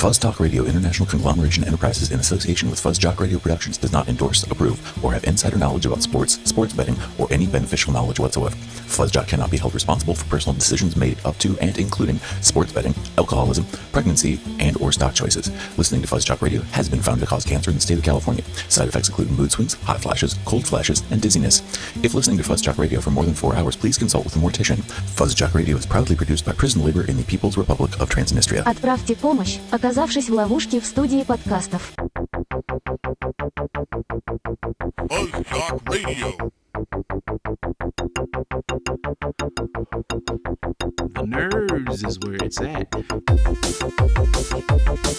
Fuzz Talk Radio International Conglomeration Enterprises in association with FuzzJockRadio Productions does not endorse, approve, or have insider knowledge about sports betting, or any beneficial knowledge whatsoever. FuzzJock cannot be held responsible for personal decisions made up to and including sports betting, alcoholism, pregnancy, and or stock choices. Listening to FuzzJock Radio has been found to cause cancer in the state of California. Side effects include mood swings, hot flashes, cold flashes, and dizziness. If listening to FuzzJock Radio for more than 4 hours, please consult with a mortician. FuzzJock Radio is proudly produced by prison labor in the People's Republic of Transnistria. Отправьте помощь, оказавшись в ловушке в студии подкастов. FuzzJockRadio. The nerves is where it's at.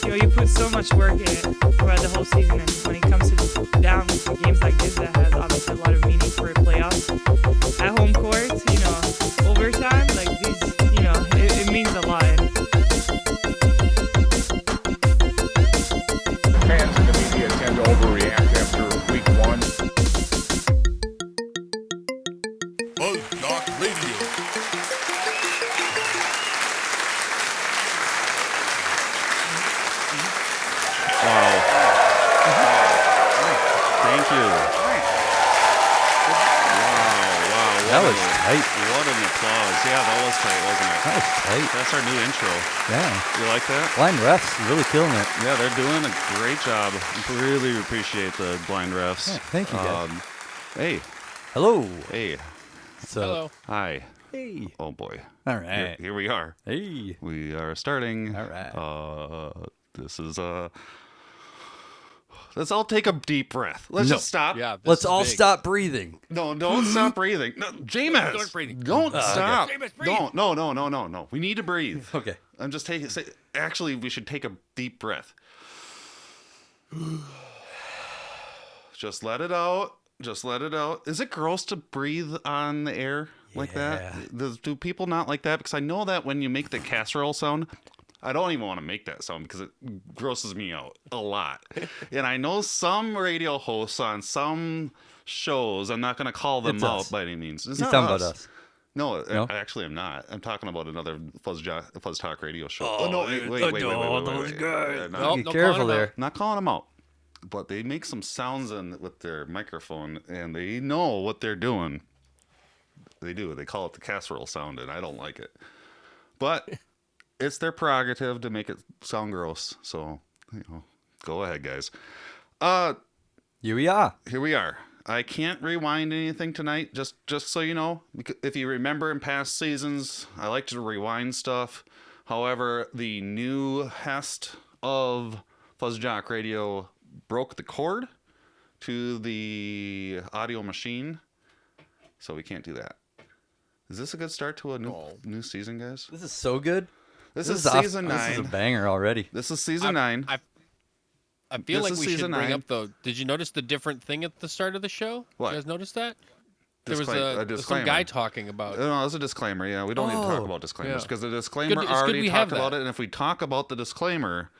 You know, you put so much work in it throughout the whole season, and when it comes to down games like this, that has obviously a lot of meaning for playoffs. At home court, you know, overtime, like these, you know, it means a lot. Fans in the media tend to overreact after week one. FuzzJockRadio. Wow. Thank you. Wow. That was tight. What an applause. Yeah, that was tight, wasn't it? That was tight. That's our new intro. Yeah. You like that? Blind refs really killing it. Yeah, they're doing a great job. Really appreciate the blind refs. Yeah, thank you, guys. Hey. Hello. Hey. So, Hello. Hi. Hey. Oh, boy. All right. Here we are. Hey. We are starting. All right. This is let's all take a deep breath. Let's just stop. Yeah. Let's all stop breathing. No, don't stop breathing. No, Jameis. Start breathing. Don't stop. Okay. Jameis, breathe. No. We need to breathe. Okay. I'm just taking. Actually, we should take a deep breath. Just let it out. Just let it out. Is it gross to breathe on the air like that? Do people not like that? Because I know that when you make the casserole sound, I don't even want to make that sound because it grosses me out a lot. And I know some radio hosts on some shows, I'm not going to call them out by any means. It's You're not talking about us. No, No? I actually am not. I'm talking about another Fuzz Talk Radio show. Oh, no, wait. those guys. No, Be no careful calling there. out. not calling them out. But they make some sounds with their microphone, and they know what they're doing. They do. They call it the casserole sound, and I don't like it. But it's their prerogative to make it sound gross. So, go ahead, guys. Here we are. Here we are. I can't rewind anything tonight, just so you know. If you remember in past seasons, I like to rewind stuff. However, the new hest of FuzzJock Radio broke the cord to the audio machine, so we can't do that. Is this a good start to a new season, guys? This is so good. This is season 9. This is a banger already. This is season 9. I feel This like is we should season bring 9. up the. Did you notice the different thing at the start of the show? What? You guys notice that? There was A some disclaimer. guy talking about. No, it's a disclaimer. Yeah, we don't need to talk about disclaimers yeah. because the disclaimer It's good already we talked have about that. it, and if we talk about the disclaimer,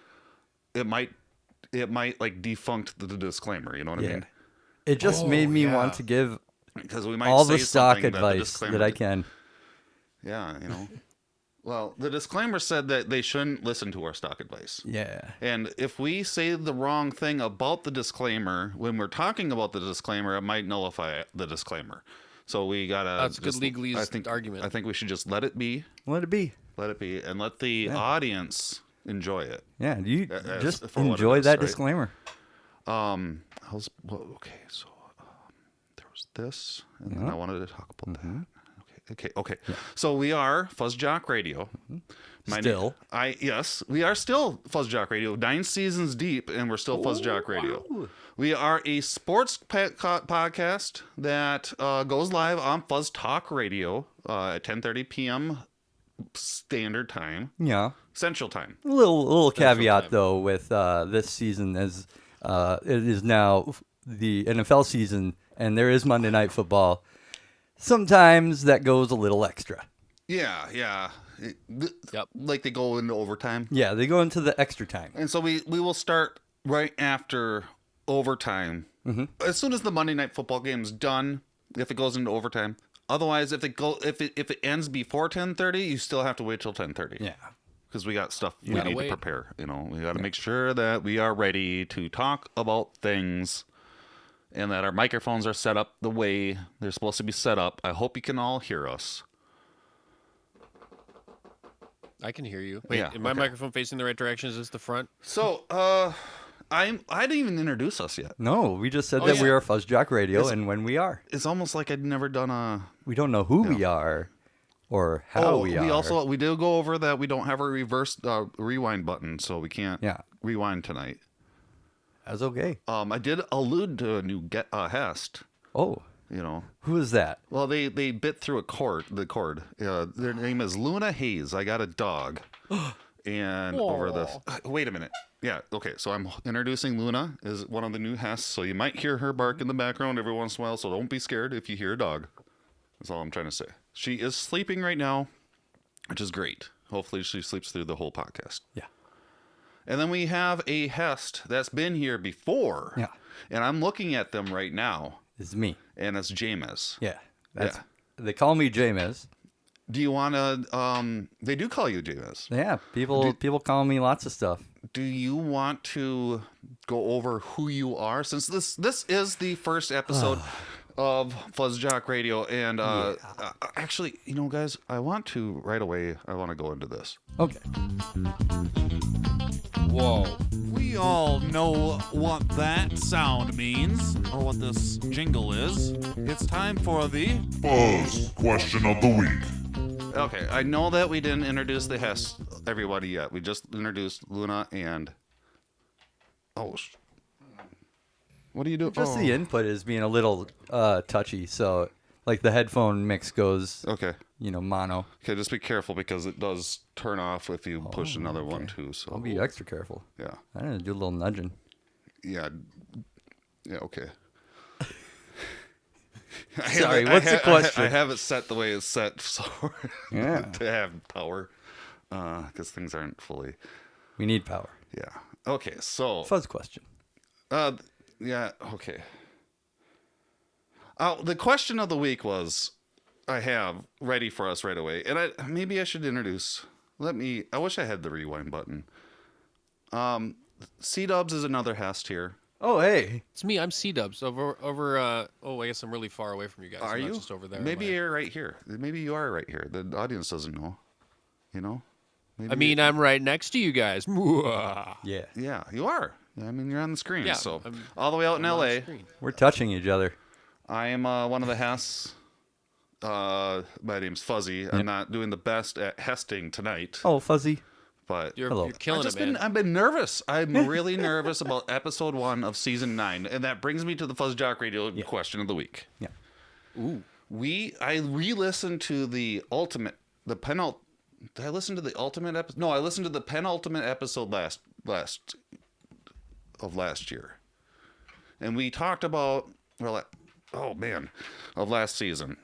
it might like defunct the disclaimer. You know what I mean? It just made me yeah. want to give Because we might all the say stock something advice that I can. Yeah, Well, the disclaimer said that they shouldn't listen to our stock advice. Yeah. And if we say the wrong thing about the disclaimer when we're talking about the disclaimer, it might nullify the disclaimer. So we gotta. That's a good legalese argument. I think we should just let it be. Let it be. Let it be, and let the audience enjoy it. Yeah. You just for what it enjoy is, that right? disclaimer. Okay, so there was this, and then I wanted to talk about that. Okay. Yeah. So we are FuzzJock Radio. Yes, we are still FuzzJock Radio. 9 seasons deep, and we're still FuzzJock Radio. Wow. We are a sports podcast that goes live on Fuzz Talk Radio at 10:30 p.m. Standard Time. Yeah. Central Time. A little caveat though with this season as it is now the NFL season and there is Monday Night Football. Sometimes that goes a little extra. Yeah. Yep. Like they go into overtime. Yeah, they go into the extra time. And so we will start right after overtime. Mm-hmm. As soon as the Monday Night Football game's done, if it goes into overtime. Otherwise, if it ends before 10:30, you still have to wait till 10:30. Yeah. because we got stuff we gotta need wait. to prepare. You know, we got to make sure that we are ready to talk about things and that our microphones are set up the way they're supposed to be set up. I hope you can all hear us. I can hear you. Wait, Yeah, is my okay. microphone facing the right direction? Is this the front? So, I didn't even introduce us yet. No, we just said Oh, that yeah. we are FuzzJock Radio, It's- and when we are. It's almost like I'd never done a. We don't know who we are or how we are. We did go over that we don't have a reverse rewind button, so we can't Yeah. rewind tonight. That's okay. I did allude to a new Hest. Oh, You know, who is that? well they bit through the cord. Their name is Luna Hayes. I got a dog, and over the. Wait a minute. Yeah. Okay. So I'm introducing Luna is one of the new Hests. So you might hear her bark in the background every once in a while. So don't be scared if you hear a dog. That's all I'm trying to say. She is sleeping right now, which is great. Hopefully she sleeps through the whole podcast. Yeah. And then we have a Hest that's been here before. Yeah. And I'm looking at them right now, It's me. and it's Jameis. Yeah. That's, Yeah. They call me Jameis. Do you want to? They do call you Jameis. Yeah, people call me lots of stuff. Do you want to go over who you are? Since this is the first episode of FuzzJock Radio, and actually, you know, guys, I want to right away. I want to go into this. Okay. Whoa. We all know what that sound means, or what this jingle is. It's time for the Buzz question of the week. Okay, I know that we didn't introduce the Hess everybody yet. We just introduced Luna and. What do you do? Just the input is being a little touchy, so like the headphone mix goes, Okay. mono. Okay, just be careful because it does turn off if you push another one too. So I'll be extra careful. yeah, I'm gonna do a little nudging. yeah, yeah. Okay. Sorry, what's the question? I have it set the way it's set, so Yeah. to have power, because things aren't fully. We need power. Yeah. Okay. So. Fuzz question. Yeah. Okay. The question of the week was, I have ready for us right away, and maybe I should introduce. I wish I had the rewind button. C-Dubs is another Hest here. Oh, hey. It's me. I'm C-Dubs over. I guess I'm really far away from you guys. Are I'm you? not just over there. Maybe am I? you're right here. Maybe you are right here. The audience doesn't know. You know. Maybe I mean, I'm right next to you guys. Yeah. Yeah, you are. I mean, you're on the screen. Yeah, So I'm- all the way out in I'm on the L.A. screen. We're touching each other. I am one of the Hests. My name's Fuzzy. I'm not doing the best at Hesting tonight, Oh, Fuzzy. but You're Hello. killing it, man. I've been nervous. I'm really nervous about episode 1 of season 9, and that brings me to the FuzzJock Radio question of the week. Yeah. Ooh. I re-listened to the penultimate. Did I listen to the ultimate episode? No, I listened to the penultimate episode last year, and we talked about of last season,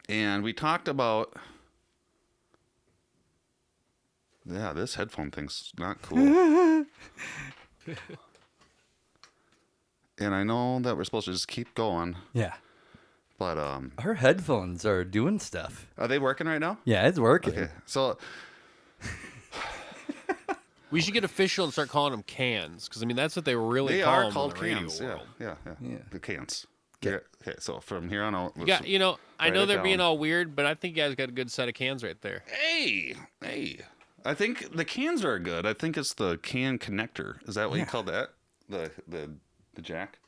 and we talked about. Yeah, this headphone thing's not cool. And I know that we're supposed to just keep going, Yeah. but Our headphones are doing stuff. are they working right now? Yeah, it's working. Okay, so We should get official and start calling them cans, because I mean that's what they really they call are them called in the radio cans. Yeah, world. yeah. The cans. Yeah. Okay, so from here on out. Yeah, I write know it they're being down. all weird, but I think you guys got a good set of cans right there. Hey. I think the cans are good. I think it's the can connector. Is that what you call that? The jack?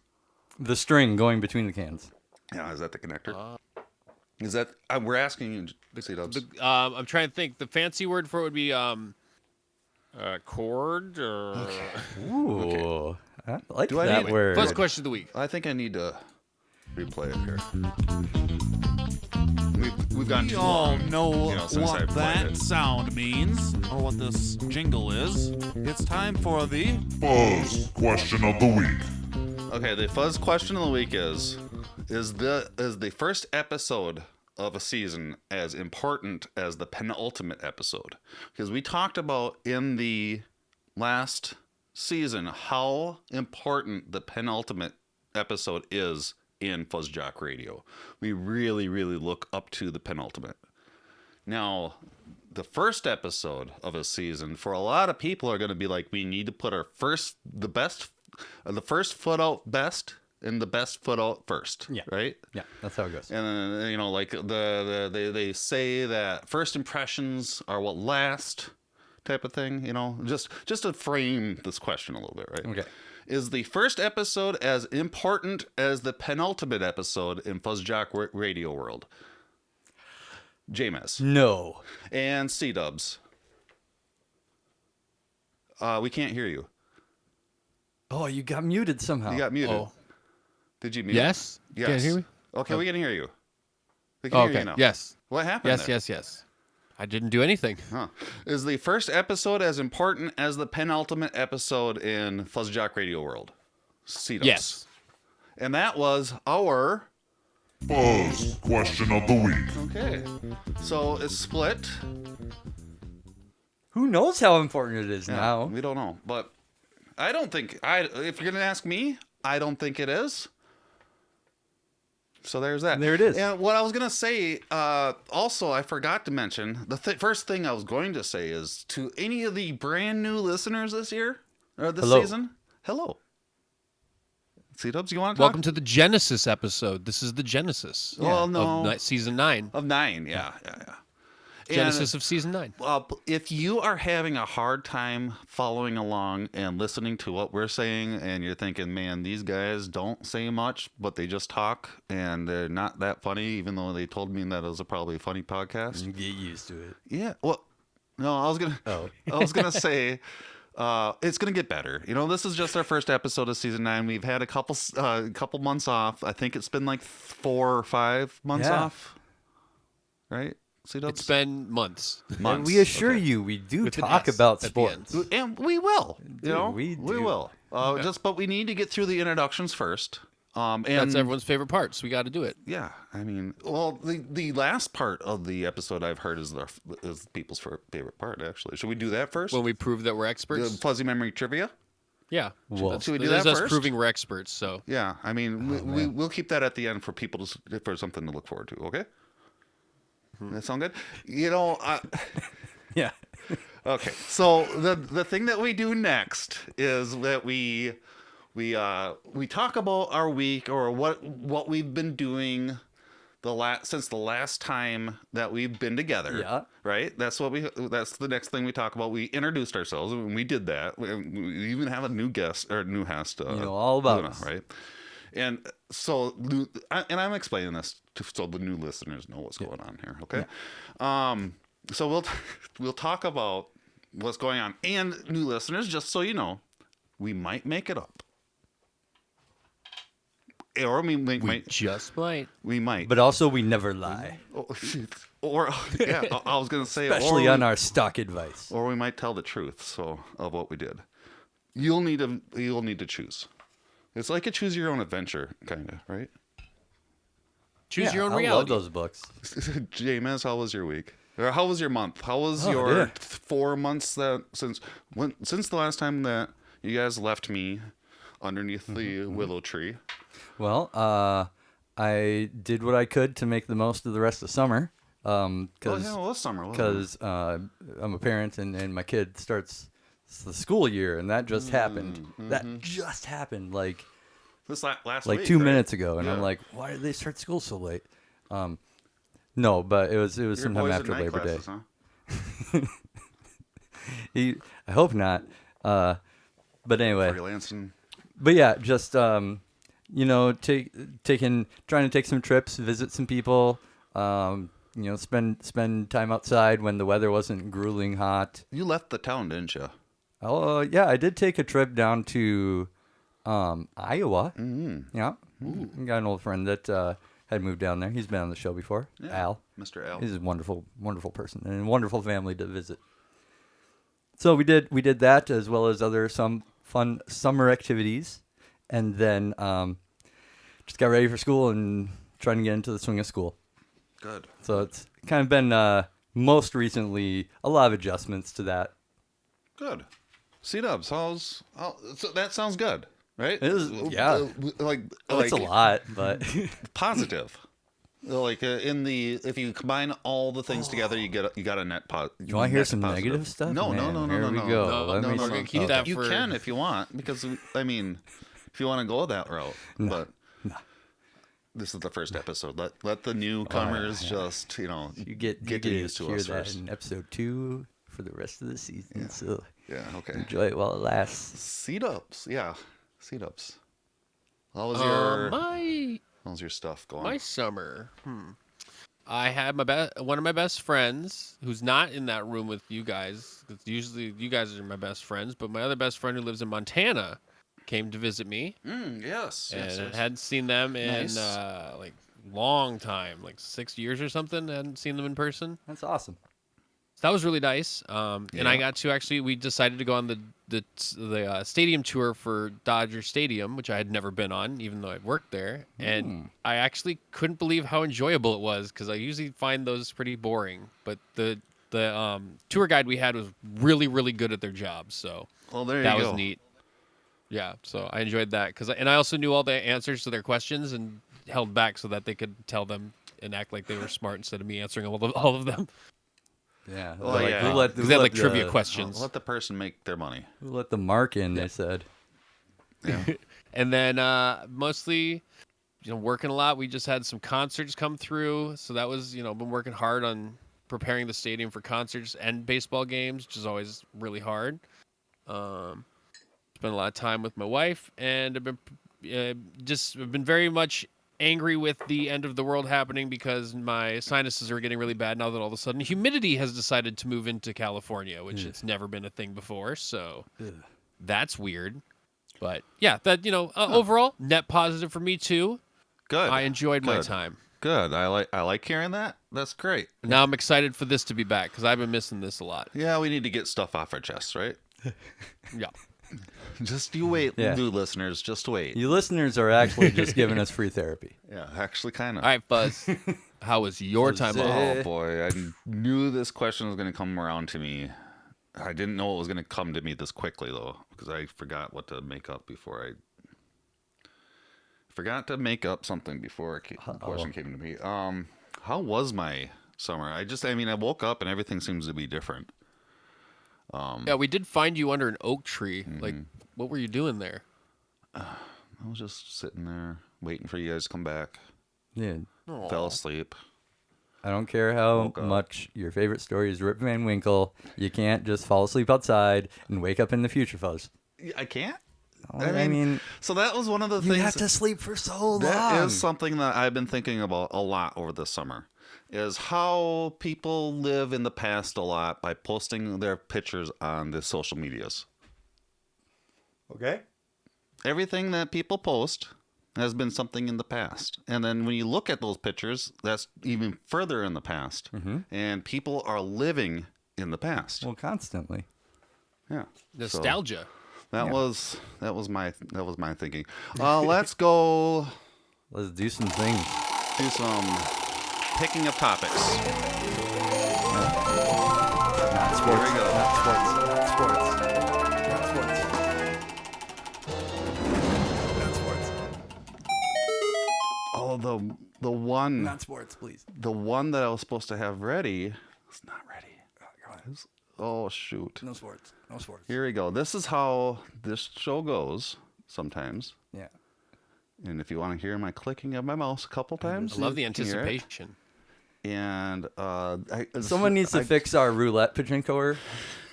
The string going between the cans. Yeah, is that the connector? Is that we're asking you, C-Dubs. I'm trying to think. The fancy word for it would be cord or Ooh. I like Do I that need- word. Buzz question of the week. I think I need to replay it here. We've gone We too all long. know since what I've played that it. sound means, or what this jingle is. It's time for the Buzz question of the week. Okay, the fuzz question of the week is the first episode of a season as important as the penultimate episode? Because we talked about in the last season how important the penultimate episode is in FuzzJock Radio. We really, really look up to the penultimate. Now, the first episode of a season, for a lot of people are going to be like, we need to put the first foot out best and the best foot out first. Yeah. Right? Yeah, that's how it goes. And you know, like they say that first impressions are what last, type of thing. You know, just to frame this question a little bit, right? Okay. Is the first episode as important as the penultimate episode in FuzzJockRadio world? James. No. And C-Dubs. We can't hear you. Oh, you got muted somehow. You got muted. Oh. Did you mute? Yes? Yes. Can you hear me? Okay, we can hear you. We can hear you now. Yes. What happened there? Yes. I didn't do anything. Huh. Is the first episode as important as the penultimate episode in FuzzJockRadio world? C-Dubs. Yes. And that was our... Fuzz question of the week. Okay. So it's split. Who knows how important it is Yeah, now? we don't know. But I don't think... if you're going to ask me, I don't think it is. So there's that. There it is. And what I was going to say, also, I forgot to mention, the first thing I was going to say is to any of the brand new listeners this year, or this Hello. season, hello. C-Dubs, you want to talk? Welcome to the Genesis episode. This is the Genesis. Well, no. Of season 9. Of 9, yeah. Genesis of season 9. If you are having a hard time following along and listening to what we're saying, and you're thinking, man, these guys don't say much, but they just talk, and they're not that funny, even though they told me that it was probably a funny podcast. Get used to it. Yeah. Well, no, I was gonna say, it's gonna get better. You know, this is just our first episode of season 9. We've had a couple months off. I think it's been like 4 or 5 months off. Right? C-Dubs? It's been months. And we assure you, we do With an talk S about at the end. sports. And we will. Dude, we do. will. But we need to get through the introductions first. And That's everyone's favorite part, so we got to do it. Yeah, I mean, well, the last part of the episode I've heard is people's favorite part. Actually, should we do that first? When we prove that we're experts. The fuzzy memory trivia. Yeah. Well, should we do That's that us first? proving we're experts. So Yeah, I mean, we'll keep that at the end for people for something to look forward to. Okay. That sound good? You know. Yeah. Okay, so the thing that we do next is that we talk about our week or what we've been doing since the last time that we've been together. Yeah. Right. That's the next thing we talk about. We introduced ourselves and we did that. We even have a new guest or new host. You know all about Luna, us. right? And so, and I'm explaining this so the new listeners know what's going on here. Okay. Yeah. So we'll talk about what's going on, and new listeners, just so you know, we might make it up, or we just might. We might, But also, we never lie. or yeah, I was gonna say, Especially on our stock advice. or we might tell the truth. Of what we did, you'll need to choose. It's like a choose your own adventure kind of, right? Choose your own I reality. love those books. James, how was your week? Or how was your month? How was your yeah. 4 months since the last time that you guys left me underneath the willow tree? Well, I did what I could to make the most of the rest of summer. Because summer. I'm a parent and my kid starts the school year, and that just happened. Mm-hmm. That just happened like This last like week, 2 right? minutes ago, and Yeah. I'm like, why did they start school so late? No, but it was Your sometime boys in after night Labor classes, Day. Huh? I hope not. But anyway, Freelancing. but yeah, just trying to take some trips, visit some people. Spend time outside when the weather wasn't grueling hot. You left the town, didn't you? Oh yeah, I did take a trip down to Iowa. Mm-hmm. Yeah, got an old friend that had moved down there. He's been on the show before. Yeah. Al, Mr. Al. he's a wonderful, wonderful person and a wonderful family to visit. So we did that as well as some fun summer activities, and then just got ready for school and trying to get into the swing of school. Good. So it's kind of been most recently a lot of adjustments to that. Good. C-Dubs, so that sounds good, right? It is, yeah. Like It's a lot, but positive. Like if you combine all the things together, you got a net positive. You want to hear some negative stuff? No. Here we go. No, Let me we're gonna keep that You for... can if you want, because I mean, if you want to go that route, but this is the first episode. Let the newcomers just you get used to hear us that first. in episode 2 for the rest of the season. So Okay. enjoy it while it lasts. Seat ups. How was how's your stuff going? My summer. I had one of my best friends who's not in that room with you guys. 'Cause usually you guys are my best friends, but my other best friend who lives in Montana came to visit me. Yes. And I hadn't seen them in Nice. like long time, like 6 years or something. I hadn't seen them in person. That's awesome. So that was really nice. And I got to we decided to go on the stadium tour for Dodger Stadium, which I had never been on, even though I'd worked there. And I actually couldn't believe how enjoyable it was, because I usually find those pretty boring. But the tour guide we had was really, really good at their job. So that was neat. Yeah, so I enjoyed that, and I also knew all the answers to their questions and held back so that they could tell them and act like they were smart instead of me answering all of them. Yeah. Well, yeah. Because they had like trivia questions. Let the person make their money. Who let the mark in, they said. Yeah. And then mostly, working a lot. We just had some concerts come through, so that was, been working hard on preparing the stadium for concerts and baseball games, which is always really hard. Spent a lot of time with my wife, and I've been very much angry with the end of the world happening, because my sinuses are getting really bad now that all of a sudden humidity has decided to move into California, which it's never been a thing before. So that's weird. But yeah, that overall net positive for me too. Good. I enjoyed my time. Good. I like hearing that. That's great. Now I'm excited for this to be back, because I've been missing this a lot. Yeah, we need to get stuff off our chests, right? Yeah. Just you wait, new listeners. Just wait. You listeners are actually just giving us free therapy. Yeah, actually, kind of. All right, Fuzz. How was your time off? Oh boy, I knew this question was going to come around to me. I didn't know it was going to come to me this quickly though, because I forgot what to make up before forgot to make up something before the question came to me. How was my summer? I woke up and everything seems to be different. Yeah, we did find you under an oak tree. Like, what were you doing there? I was just sitting there waiting for you guys to come back. Yeah. Fell asleep. I don't care how much your favorite story is Rip Van Winkle. You can't just fall asleep outside and wake up in the future, Fuzz. I can't? I mean, so that was one of the things. You have to sleep for so long. That is something that I've been thinking about a lot over this summer, is how people live in the past a lot by posting their pictures on the social medias. Okay. Everything that people post has been something in the past. And then when you look at those pictures, that's even further in the past. And people are living in the past. Well, constantly. Yeah. Nostalgia. So that was my thinking. Let's go. Let's do some things. Do some picking of topics. Not sports. Here we go. Not sports. Not sports. Not sports. Not sports. Oh, the one. Not sports, please. The one that I was supposed to have ready is not ready. Oh shoot. No sports. No sports. Here we go. This is how this show goes sometimes. Yeah. And if you want to hear my clicking of my mouse a couple times, I love the you can hear it. anticipation. And someone needs to fix our roulette pachinko,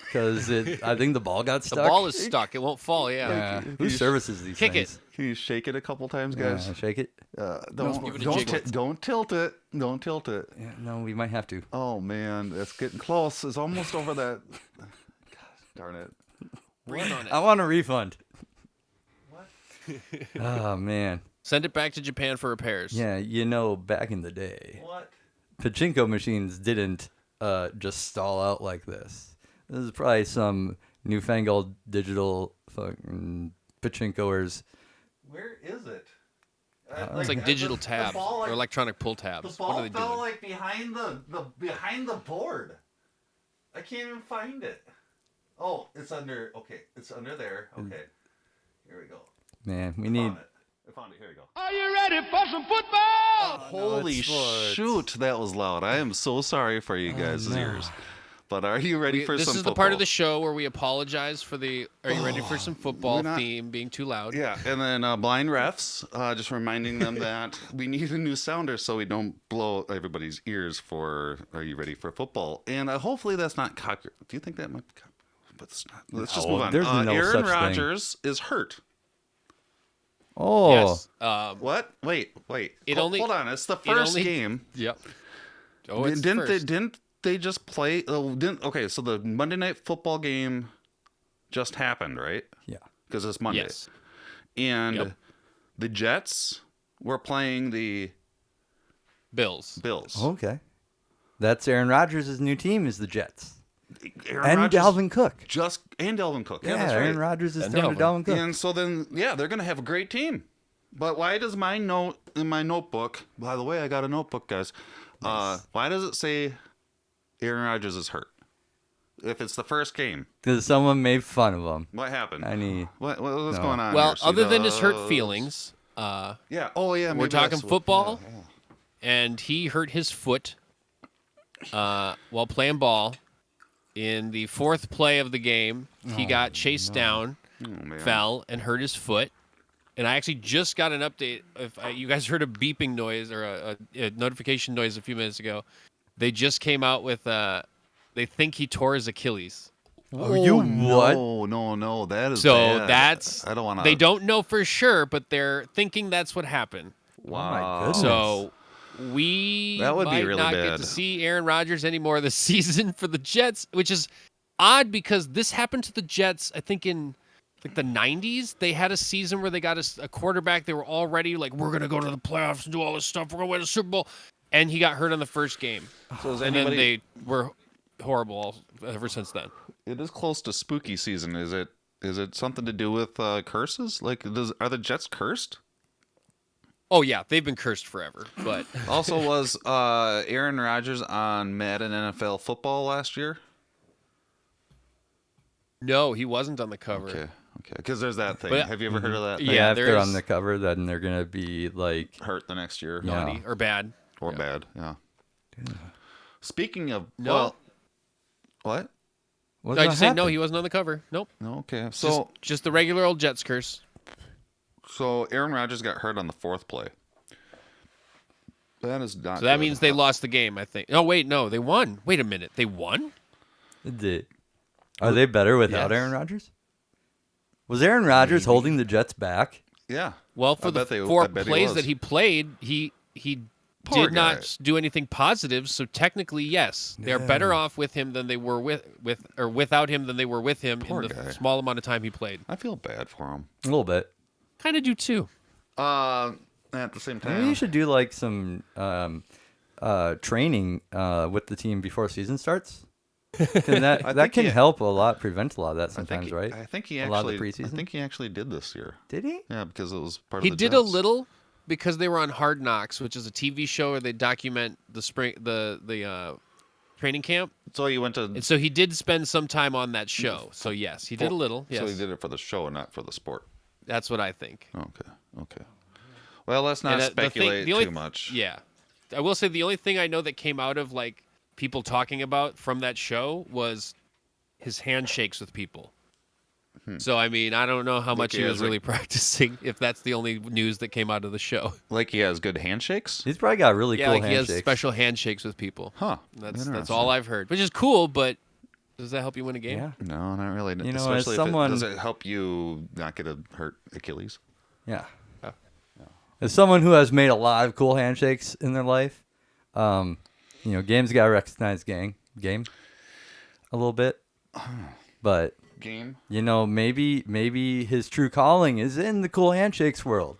because I think the ball got stuck. The ball is stuck. It won't fall. Yeah. Who services these Kick things? it. Can you shake it a couple times, guys? Yeah, shake it. Don't tilt it. Don't tilt it. Yeah, no, we might have to. Oh man, it's getting close. It's almost over that. God darn it. Breathe on it. I want a refund. What? Oh man. Send it back to Japan for repairs. Yeah, back in the day, What? pachinko machines didn't just stall out like this. This is probably some newfangled digital fucking pachinkoers. Where is it? It's like digital tabs or electronic pull The tabs. ball What are they fell doing? like behind the board. I can't even find it. Oh, it's under. Okay, it's under there. Okay, here we go. Man, we need I found it. Here you go. Are you ready for some football? Holy shoot, that was loud. I am so sorry for you guys' ears. But are you ready for This some is football? the part of the show where we apologize for the. Are you ready for some football theme being too loud? Yeah, and then blind refs, just reminding them that we need a new sounder so we don't blow everybody's ears for "Are you ready for football?" And hopefully that's not copyright. Do you think that might be copyright? But it's not. Let's just move on. There's no Aaron such thing. Rodgers is hurt. Oh. Yes. What? Wait. Hold on. It's the it first only- game. Yep. Oh, it's the first. Didn't they just play? Okay, so the Monday Night Football game just happened, right? Yeah. Because it's Monday. Yes. And the Jets were playing the Bills. Okay. That's Aaron Rodgers' new team is the Jets. Aaron And Rodgers Dalvin Cook. And Dalvin Cook. Yeah, that's Aaron right. Rodgers is And throwing to Dalvin Cook. And so then, they're going to have a great team. But why does my note in my notebook, by the way, I got a notebook, guys. Why does it say Aaron Rodgers is hurt? If it's the first game. Because someone made fun of him. What happened? No. What's going on Well, here? other than his hurt feelings, Yeah. Oh, yeah. we're maybe talking that's what- football, yeah. and he hurt his foot while playing ball. In the fourth play of the game, he got chased down, man. fell, and hurt his foot. And I actually just got an update. If you guys heard a beeping noise or a notification noise a few minutes ago, they just came out with they think he tore his Achilles. Oh, you what? No. That is So bad. that's I don't want to. They don't know for sure, but they're thinking that's what happened. Oh, my goodness. So we That would be might really not get bad. to see Aaron Rodgers anymore this season for the Jets, which is odd because this happened to the Jets, I think, in like the 90s. They had a season where they got a quarterback. They were already like, we're going to go to the playoffs and do all this stuff. We're going to win a Super Bowl. And he got hurt on the first game. So is And then anybody? they were horrible ever since then. It is close to spooky season. Is it something to do with curses? Like, are the Jets cursed? Oh, yeah, they've been cursed forever. But Also, was Aaron Rodgers on Madden NFL Football last year? no, he wasn't on the cover. Okay. Because there's that thing. But- Have you ever heard of that? thing? Yeah, if they're there's- on the cover, then they're going to be like, Hurt the next year. Yeah. Naughty or bad. Or bad. Yeah. Speaking of, No. well, what? what's I gonna just say no, happen? he wasn't on the cover. Nope. No. Okay. So Just the regular old Jets curse. Aaron Rodgers got hurt on the fourth play. That is not. So that good. means they lost the game, I think. Oh, wait, no, they won. Wait a minute. They won? Are they better without Yes. Aaron Rodgers? Was Aaron Rodgers holding the Jets back? Yeah. Well, for I the bet they- I four bet he plays was. that he played, he Poor did guy. not do anything positive. So technically, yes, they're better off with him than they were with or without him than they were with him Poor in the guy. small amount of time he played. I feel bad for him. A little bit. Kind of do too. At the same time, Maybe you should do like some training with the team before season starts. And that think can he- help a lot, prevent a lot of that sometimes, right? I think he A lot of actually. the I preseason? think he actually did this year. Did he? Yeah, because it was part He of the did a Jets. little because they were on Hard Knocks, which is a TV show where they document the training camp. So he went to. And so he did spend some time on that show. So yes, he did a little. Yes, So he did it for the show and not for the sport. that's what I think. Okay. Well, let's not And, the thing- speculate the only- too much. Yeah, I will say the only thing I know that came out of like people talking about from that show was his handshakes with people. So I mean, I don't know how much he he has, was like- really practicing. If that's the only news that came out of the show. Like he has good handshakes. He's probably got really Yeah, cool like he has handshakes. special handshakes with people. Huh. That's Interesting. all I've heard, which is cool. But does that help you win a game? Yeah. No, not really. You know, as Especially someone- does it help you not get a hurt Achilles? Yeah. As someone who has made a lot of cool handshakes in their life, game's got to recognize game a little bit. But Game. maybe his true calling is in the cool handshakes world.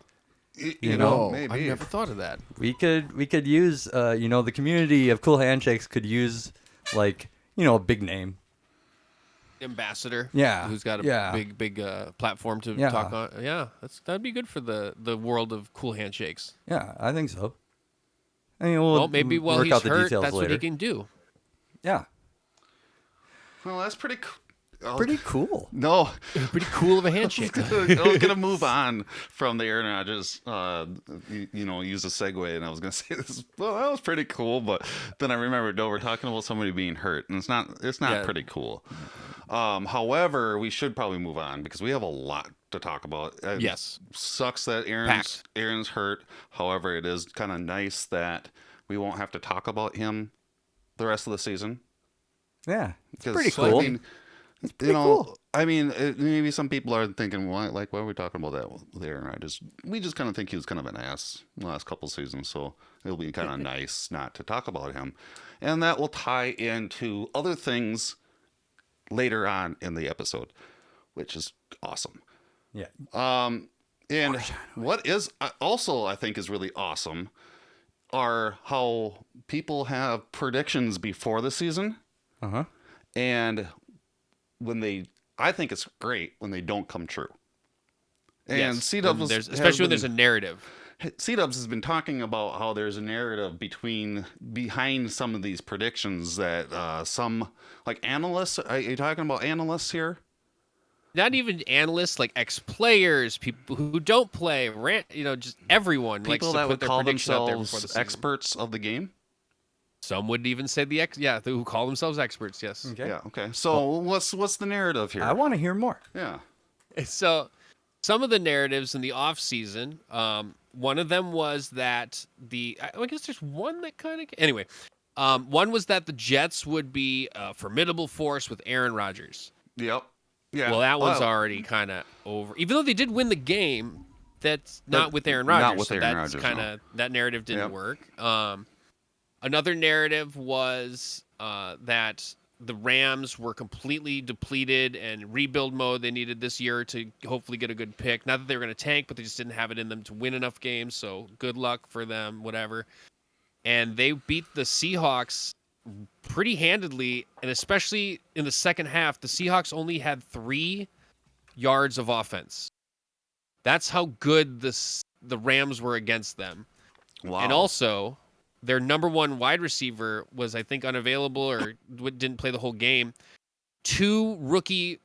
You know, maybe. I've never thought of that. We could use the community of cool handshakes could use like a big name. Ambassador. Yeah, Who's got a yeah. big platform to Yeah. talk on. Yeah, that'd be good for the world of cool handshakes. Yeah, I think so. I mean, Well, maybe while work he's out the hurt, details that's later. what he can do. Yeah. Well, that's pretty. Pretty cool. No, Pretty cool of a handshake. I was gonna move on from the Aaron Rodgers, use a segue, and I was gonna say this. Well, that was pretty cool, but then I remembered, no, we're talking about somebody being hurt, and it's not Yeah. pretty cool. However, we should probably move on because we have a lot to talk about. Yes. Sucks that Aaron's hurt. However, it is kind of nice that we won't have to talk about him the rest of the season. Yeah, it's 'Cause, pretty cool. I mean, it's pretty cool. I mean, maybe some people are thinking, why are we talking about that with Aaron? We just kind of think he was kind of an ass the last couple seasons, so it'll be kind of nice not to talk about him. And that will tie into other things later on in the episode, which is awesome. Yeah. And what is also, I think, is really awesome are how people have predictions before the season. Uh-huh. And I think it's great when they don't come true. And Yes. C-Dubs, Especially when there's a narrative. C-Dubs has been talking about how there's a narrative behind some of these predictions that some, like analysts, are you talking about analysts here? Not even analysts, like ex-players, people who don't play, just everyone likes People to that put would their call prediction out there before the themselves season. experts of the game? Some would even say who call themselves experts, yes. Okay. Yeah, okay. So what's the narrative here? I want to hear more. Yeah. So some of the narratives in the off season, one of them was that I guess there's one that kind of anyway. One was that the Jets would be a formidable force with Aaron Rodgers. Yep. Yeah. Well, that one's already kind of over. Even though they did win the game, that's not with Aaron Rodgers. Not with Aaron That's Rodgers, kind no. of that narrative didn't Yep. work. Another narrative was that the Rams were completely depleted and rebuild mode. They needed this year to hopefully get a good pick. Not that they were going to tank, but they just didn't have it in them to win enough games. So good luck for them, whatever. And they beat the Seahawks pretty handedly, and especially in the second half, the Seahawks only had 3 yards of offense. That's how good the Rams were against them. Wow. And also, their number 1 wide receiver was, I think, unavailable or didn't play the whole game. 2 rookie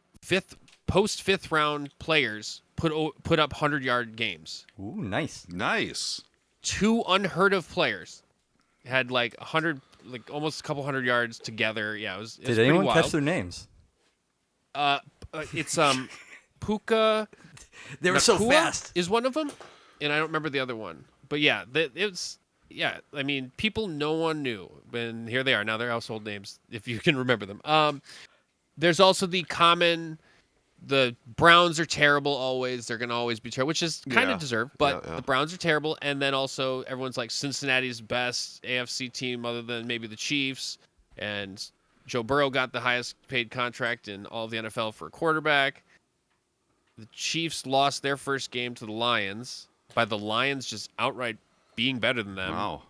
post-fifth round players put up 100-yard games. Ooh, nice. Nice. 2 unheard of players had like 100, like almost a couple 100 yards together. Yeah, it was Did pretty anyone wild. catch their names? It's Puka. They were so Nakua fast. is one of them, and I don't remember the other one. But yeah, I mean, people no one knew, and here they are now. They're household names if you can remember them. There's also the Browns are terrible always. They're going to always be terrible, which is kind of deserved, but the Browns are terrible. And then also everyone's like Cincinnati's best AFC team other than maybe the Chiefs. And Joe Burrow got the highest paid contract in all of the NFL for a quarterback. The Chiefs lost their first game to the Lions by the Lions just outright being better than them. Wow.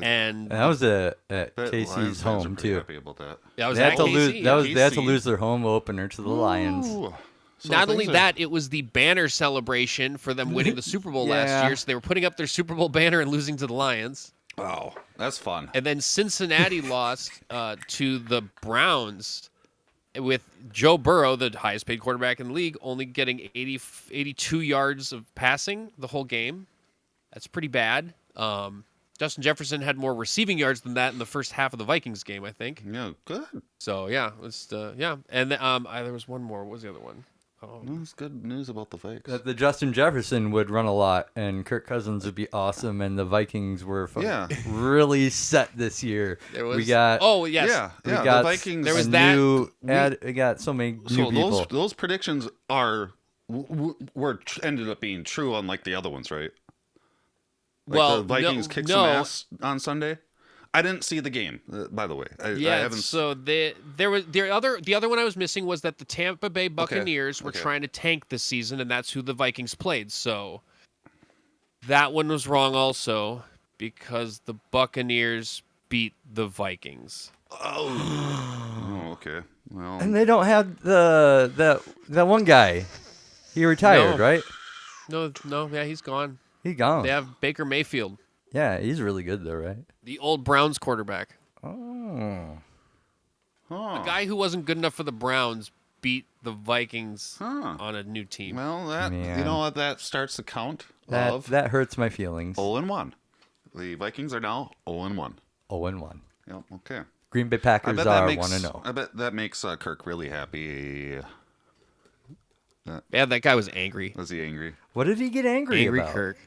And that was at Lions Casey's fans are home pretty too. happy about that. that was They had at to KC. lose. They had to KC. lose their home opener to the Lions. Ooh. So Not only things are- that, it was the banner celebration for them winning the Super Bowl last Yeah. year. So they were putting up their Super Bowl banner and losing to the Lions. Wow, that's fun. And then Cincinnati lost to the Browns with Joe Burrow, the highest paid quarterback in the league, only getting 82 yards of passing the whole game. That's pretty bad. Justin Jefferson had more receiving yards than that in the first half of the Vikings game, I think. Yeah, good. So, yeah. And there was one more. What was the other one? That's good news about the Vikes. That the Justin Jefferson would run a lot, and Kirk Cousins would be awesome, and the Vikings were really set this year. We got Yeah, we the got Vikings. There was a that. new we got so many new So people. those predictions are ended up being true, unlike the other ones, right? Like Well, the Vikings no- kicked no. some ass on Sunday. I didn't see the game, by the way. I haven't. So there was the other one I was missing was that the Tampa Bay Buccaneers were okay. trying to tank this season, and that's who the Vikings played. So that one was wrong also because the Buccaneers beat the Vikings. Oh, okay. Well, And they don't have that one guy. He retired, No. right? No, yeah, he's gone. He gone. They have Baker Mayfield, Yeah, he's really good though, right? the old Browns quarterback. Oh. A guy who wasn't good enough for the Browns beat the Vikings on a new team. Well, that Man. you know what? That starts the count That hurts my feelings. 0-1. The Vikings are now 0-1. 0-1. Yep. Okay. Green Bay Packers are 1-0. I bet that makes Kirk really happy. Yeah, that guy was angry. Was he angry? What did he get angry about? Kirk.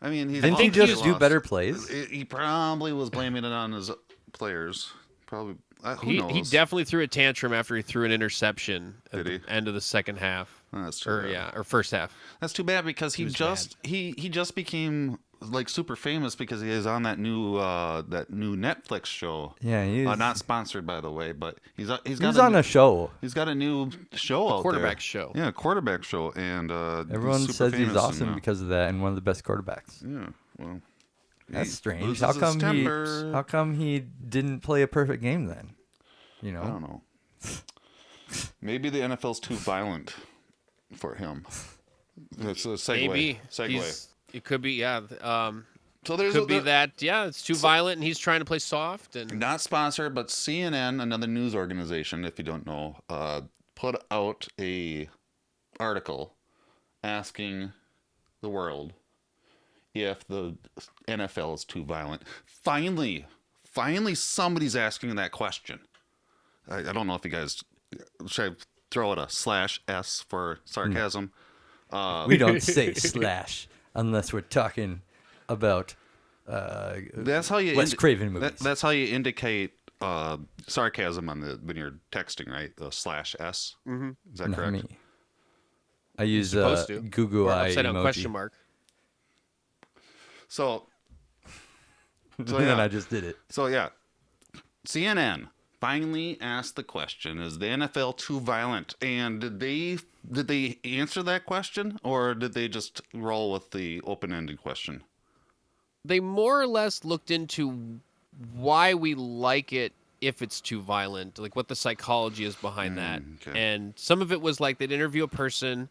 I mean, Didn't he just do better plays? He probably was blaming it on his players. Probably. Who knows? He definitely threw a tantrum after he threw an interception at Did the end of the second half. Oh, that's too or bad. or first half. That's too bad because he just became like super famous because he is on that new Netflix show. Yeah, he is. Not sponsored by the way, but he was on a show. He's got a new show out there. Quarterback show. Yeah, quarterback show, and Everyone super says he's famous awesome and, because of that, and one of the best quarterbacks. Yeah, well, That's he strange. loses How his come temper. how come he didn't play a perfect game then? You know, I don't know. Maybe the NFL's too violent for him. It's a segue. Maybe. Segue. It could be, yeah. So there's could be that, yeah, it's too violent and he's trying to play soft. And Not sponsored, but CNN, another news organization, if you don't know, put out a article asking the world if the NFL is too violent. Finally, somebody's asking that question. I don't know if you guys should I throw it a /S for sarcasm. we don't say slash unless we're talking about That's how you Wes Craven movies. That's how you indicate sarcasm when you're texting, right? The /S. Mm-hmm. Is that Not correct? me. I use supposed to. Google or eye upside down emoji. question mark. So and yeah. then I just did it. So yeah, CNN finally asked the question: is the NFL too violent? And did they answer that question, or did they just roll with the open-ended question? They more or less looked into why we like it if it's too violent, like what the psychology is behind that. Okay. And some of it was like they'd interview a person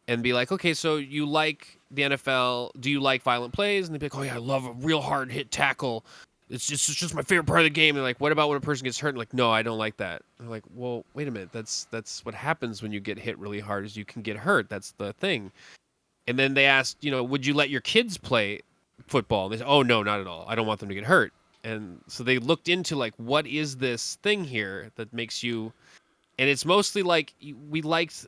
and be like, okay, so you like the NFL, do you like violent plays? And they'd be like, oh yeah, I love a real hard hit tackle. It's just my favorite part of the game. And like, what about when a person gets hurt? And like, no, I don't like that. I'm like, well, wait a minute. That's what happens when you get hit really hard is you can get hurt. That's the thing. And then they asked, would you let your kids play football? And they said, oh no, not at all. I don't want them to get hurt. And so they looked into like, what is this thing here that makes you, and it's mostly like we liked,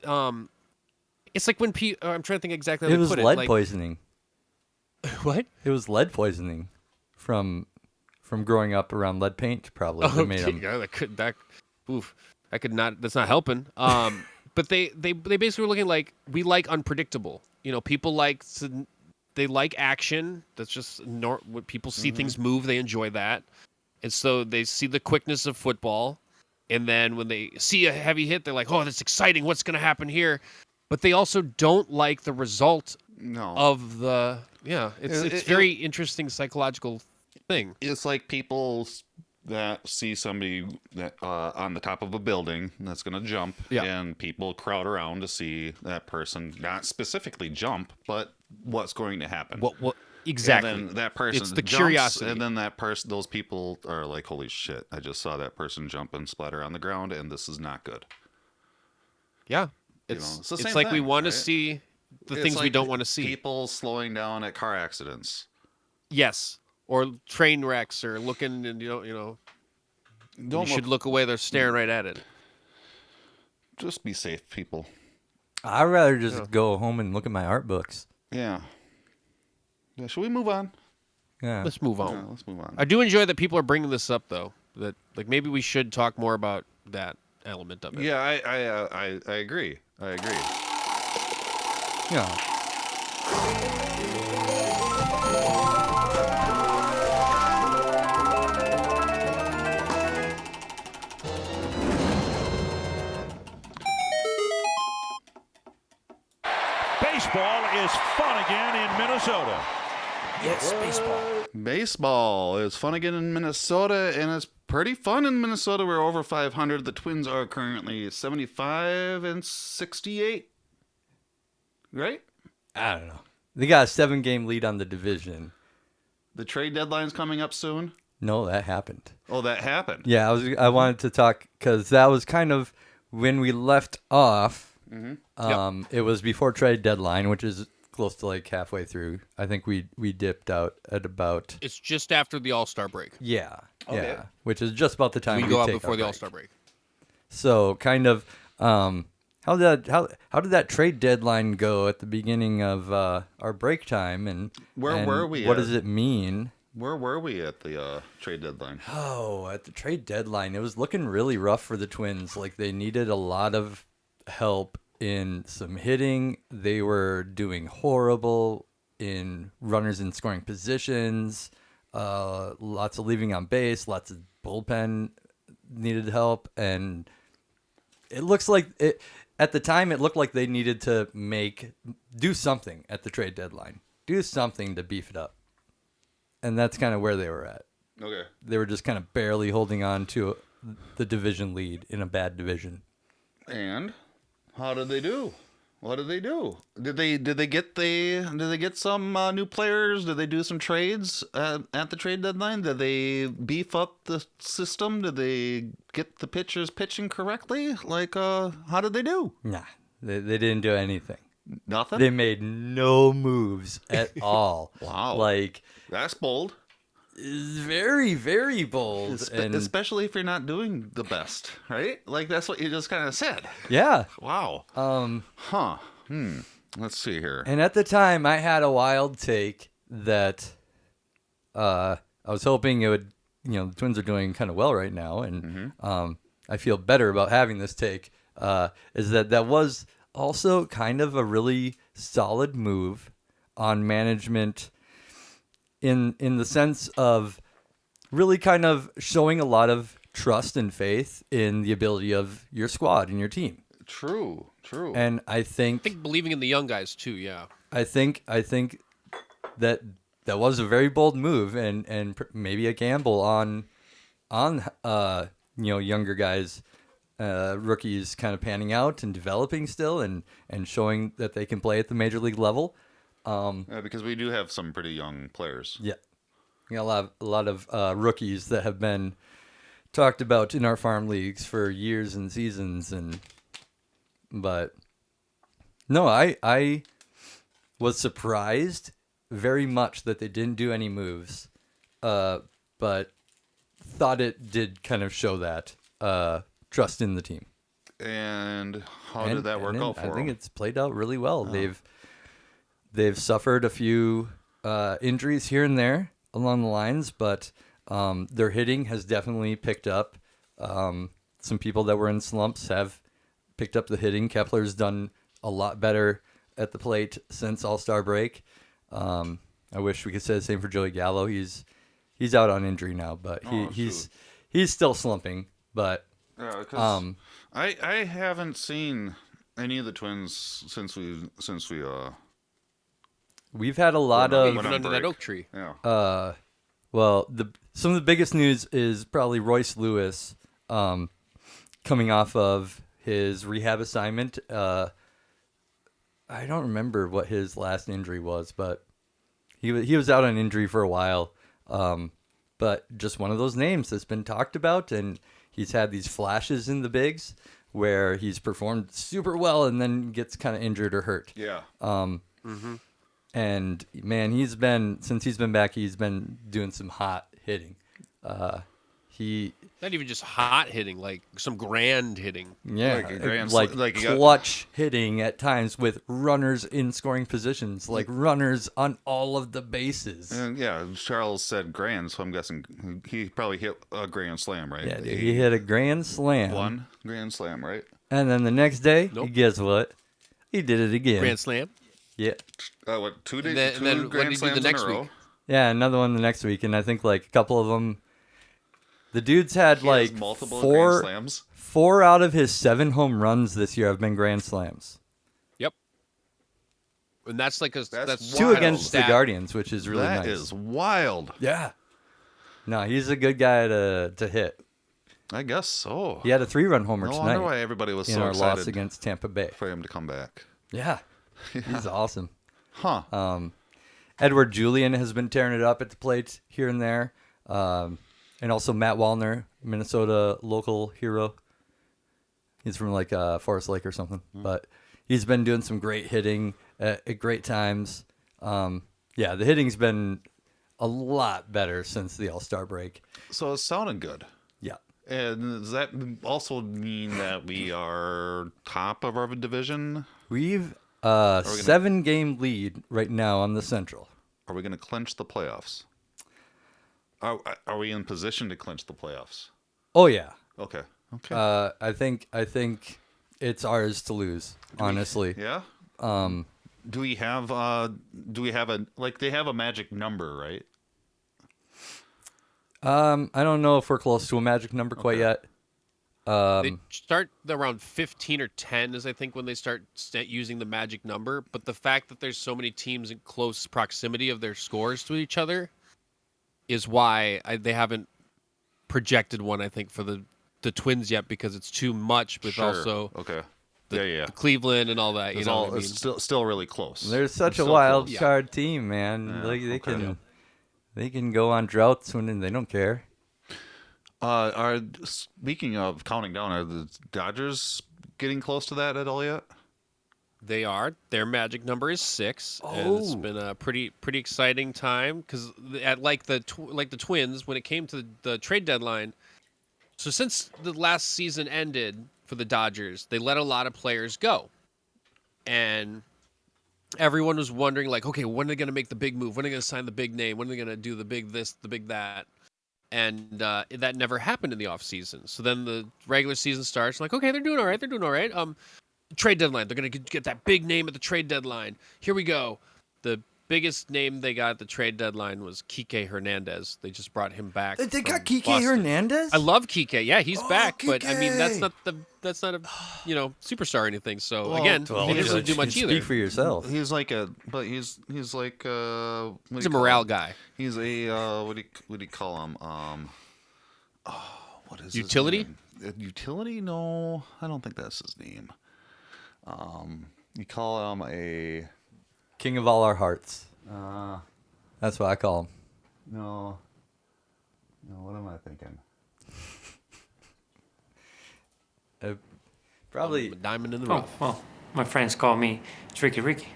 it's like when I'm trying to think exactly how It to was put lead it. poisoning. What? It was lead poisoning from growing up around lead paint, probably. that made him. Yeah, that could not. That's not helping. But they basically were looking like we like unpredictable. People they like action. That's just when people see things move, they enjoy that, and so they see the quickness of football, and then when they see a heavy hit, they're like, oh, that's exciting. What's going to happen here? But they also don't like the result of the. Yeah, it's very interesting psychological thing. It's like people that see somebody that on the top of a building that's going to jump, and people crowd around to see that person not specifically jump, but what's going to happen. What exactly? And then that person It's the jumps, curiosity. and then those people are like, "Holy shit! I just saw that person jump and splatter on the ground, and this is not good." Yeah, it's the it's same like we thing, want to right? see the It's things we like don't want to see. People slowing down at car accidents. Yes, or train wrecks, or looking and you should look away. They're staring right at it. Just be safe, people. I'd rather just go home and look at my art books. Yeah. Should we move on? Yeah. Let's move on. Yeah, let's move on. I do enjoy that people are bringing this up, though. That like maybe we should talk more about that element of it. Yeah, I agree. I agree. Yeah. Baseball is fun again in Minnesota. Yes, baseball. Baseball is fun again in Minnesota, and it's pretty fun in Minnesota. We're over 500. The Twins are currently 75 and 68. Right? I don't know. They got a 7-game lead on the division. The trade deadline's coming up soon. No, that happened. Oh, that happened. Yeah, I wanted to talk because that was kind of when we left off, Mm-hmm. it was before trade deadline, which is close to like halfway through. I think we dipped out at about It's just after the All-Star break. yeah, Okay. which is just about the time We go out take before our the break. All-Star break. So kind of how did that trade deadline go at the beginning of our break time, and Where were we What at? does it mean? Where were we at the trade deadline? Oh, at the trade deadline, it was looking really rough for the Twins. Like they needed a lot of help in some hitting. They were doing horrible in runners in scoring positions. Lots of leaving on base. Lots of bullpen needed help, and it looks like it. At the time, it looked like they needed to do something at the trade deadline. Do something to beef it up. And that's kind of where they were at. Okay. They were just kind of barely holding on to the division lead in a bad division. And how did they do? What did they do? Did they get some new players? Did they do some trades at the trade deadline? Did they beef up the system? Did they get the pitchers pitching correctly? Like, how did they do? Nah, they didn't do anything. Nothing. They made no moves at all. Wow. Like, That's bold. very, very bold. Especially if you're not doing the best, right? Like that's what you just kind of said. Yeah. Wow. Huh. Let's see here. And at the time, I had a wild take that I was hoping it would, the Twins are doing kind of well right now, and I feel better about having this take, is that was also kind of a really solid move on management in the sense of really kind of showing a lot of trust and faith in the ability of your squad and your team. True. And I think believing in the young guys too, yeah. I think that was a very bold move and maybe a gamble on younger guys, rookies kind of panning out and developing still and showing that they can play at the major league level. Because we do have some pretty young players. Yeah. We got a lot of rookies that have been talked about in our farm leagues for years and seasons, but no, I was surprised very much that they didn't do any moves, but thought it did kind of show that trust in the team. And how did that work out for them? I think it's played out really well. They've suffered a few injuries here and there along the lines, but their hitting has definitely picked up. Some people that were in slumps have picked up the hitting. Kepler's done a lot better at the plate since All-Star break. I wish we could say the same for Joey Gallo. He's out on injury now, but he's still slumping. But I haven't seen any of the Twins since we've had a lot of even under that oak tree. Yeah. Well, some of the biggest news is probably Royce Lewis coming off of his rehab assignment. I don't remember what his last injury was, but he was out on injury for a while. But just one of those names that's been talked about, and he's had these flashes in the bigs where he's performed super well and then gets kind of injured or hurt. Yeah. And man, since he's been back, he's been doing some hot hitting. Not even just hot hitting, like some grand hitting. Yeah, like clutch hitting at times with runners in scoring positions, like runners on all of the bases. And yeah, Charles said grand, so I'm guessing he probably hit a grand slam, right? Yeah, dude, he hit a grand slam. One grand slam, right? And then the next day, guess what? He did it again. Grand slam? Yeah. What, 2 days? And then two when grand did he do the slams next in a row? week? Yeah, another one the next week, and I think like a couple of them. The dude's had He has like multiple grand slams. 4 out of his 7 home runs this year have been grand slams. Yep. And that's like that's 2 wild. against the Guardians, which is really nice. That is wild. Yeah. No, he's a good guy to hit. I guess so. He had a 3-run homer No tonight. wonder why everybody was in so our excited loss against Tampa Bay for him to come back. Yeah, he's awesome. Huh. Edward Julian has been tearing it up at the plate here and there, and also Matt Wallner, Minnesota local hero. He's from like Forest Lake or something. But he's been doing some great hitting at great times. Yeah, the hitting's been a lot better since the All-Star break. So it's sounding good. Yeah. And does that also mean that we are top of our division? We've 7-game lead right now on the Central. Are we going to clinch the playoffs? Are we in position to clinch the playoffs? Oh yeah. Okay. I think it's ours to lose. Honestly. Yeah. Do we have a like they have a magic number, right? I don't know if we're close to a magic number quite yet. They start around 15 or 10 is I think when they start using the magic number. But the fact that there's so many teams in close proximity of their scores to each other is why they haven't projected one, I think, for the Twins yet, because it's too much with also the Cleveland and all that. You know what I mean? It's still really close. They're such a wild card team, man. Yeah, they can go on droughts when they don't care. Speaking of counting down, are the Dodgers getting close to that at all yet? They are. Their magic number is 6. And it's been a pretty exciting time because like the Twins, when it came to the trade deadline. So since the last season ended for the Dodgers, they let a lot of players go, and everyone was wondering like, okay, when are they going to make the big move? When are they going to sign the big name? When are they going to do the big this, the big that? And that never happened in the offseason. So then the regular season starts. Like, okay, they're doing all right. Trade deadline. They're going to get that big name at the trade deadline. Here we go. The biggest name they got at the trade deadline was Kike Hernandez. They just brought him back. They got Kike Hernandez? I love Kike. Yeah, he's back. Kike. But I mean, that's not a superstar or anything. So again, he doesn't really do much either. Speak for yourself. He's like he's a morale guy. He's a what do you call him? What is utility? His name? Utility? No, I don't think that's his name. You call him a king of all our hearts. That's what I call him. No, what am I thinking? Probably a diamond in the rough. Well, my friends call me Tricky Ricky.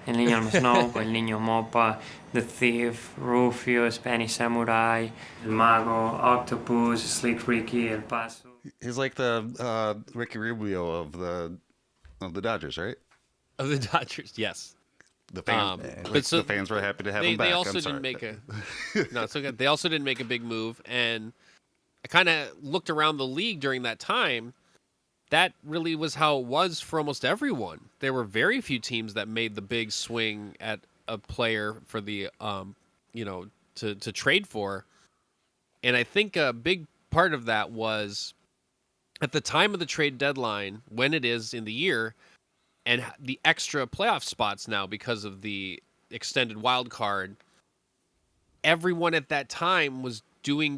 El Niño Snow, El Niño Mopa, the Thief, Rufio, Spanish Samurai, El Mago, Octopus, Slick Ricky, El Paso. He's like the Ricky Rubio of the Dodgers, right? Of the Dodgers, yes. The fans, the fans were happy to have him back. They also didn't make no, it's okay. They also didn't make a big move, and I kind of looked around the league during that time. That really was how it was for almost everyone. There were very few teams that made the big swing at a player for the, to trade for. And I think a big part of that was at the time of the trade deadline, when it is in the year, and the extra playoff spots now because of the extended wild card, everyone at that time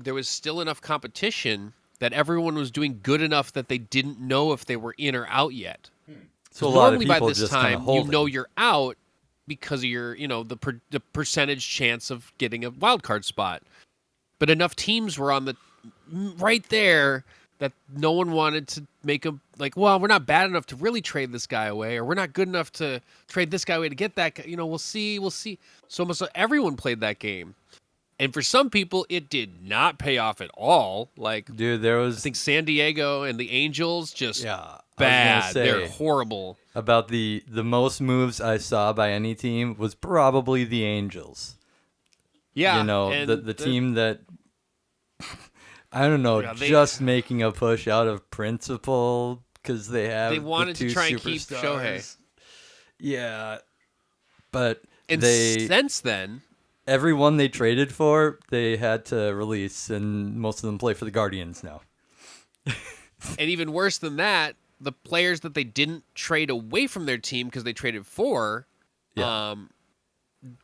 there was still enough competition that everyone was doing good enough that they didn't know if they were in or out yet. So a lot of normally people by this just time, you know you're out because of your, the percentage chance of getting a wild card spot. But enough teams were on the right there that no one wanted to make them like, well, we're not bad enough to really trade this guy away, or we're not good enough to trade this guy away to get that guy. We'll see. So almost everyone played that game. And for some people, it did not pay off at all. Like, dude, I think San Diego and the Angels just bad. They're horrible. About the most moves I saw by any team was probably the Angels. Yeah, the team that I don't know, just making a push out of principle because they wanted to try and keep Shohei. Yeah, but since then. Everyone they traded for, they had to release, and most of them play for the Guardians now. And even worse than that, the players that they didn't trade away from their team because they traded for,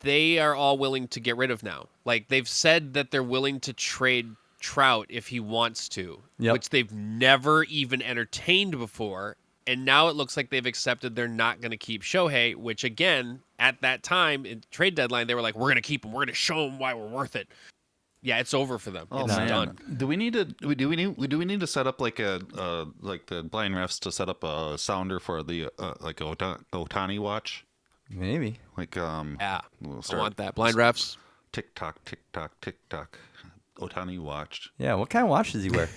they are all willing to get rid of now. Like, they've said that they're willing to trade Trout if he wants to, which they've never even entertained before. And now it looks like they've accepted they're not going to keep Shohei, which, again, at that time, in trade deadline, they were like, we're going to keep him. We're going to show him why we're worth it. Yeah, it's over for them. Oh It's man, done. do we need to set up like like the blind refs to set up a sounder for the like Otani watch? Maybe. Like Yeah, we'll I want that. Blind refs. Tick tock, tick tock, tick tock. Otani watch. Yeah, what kind of watch does he wear?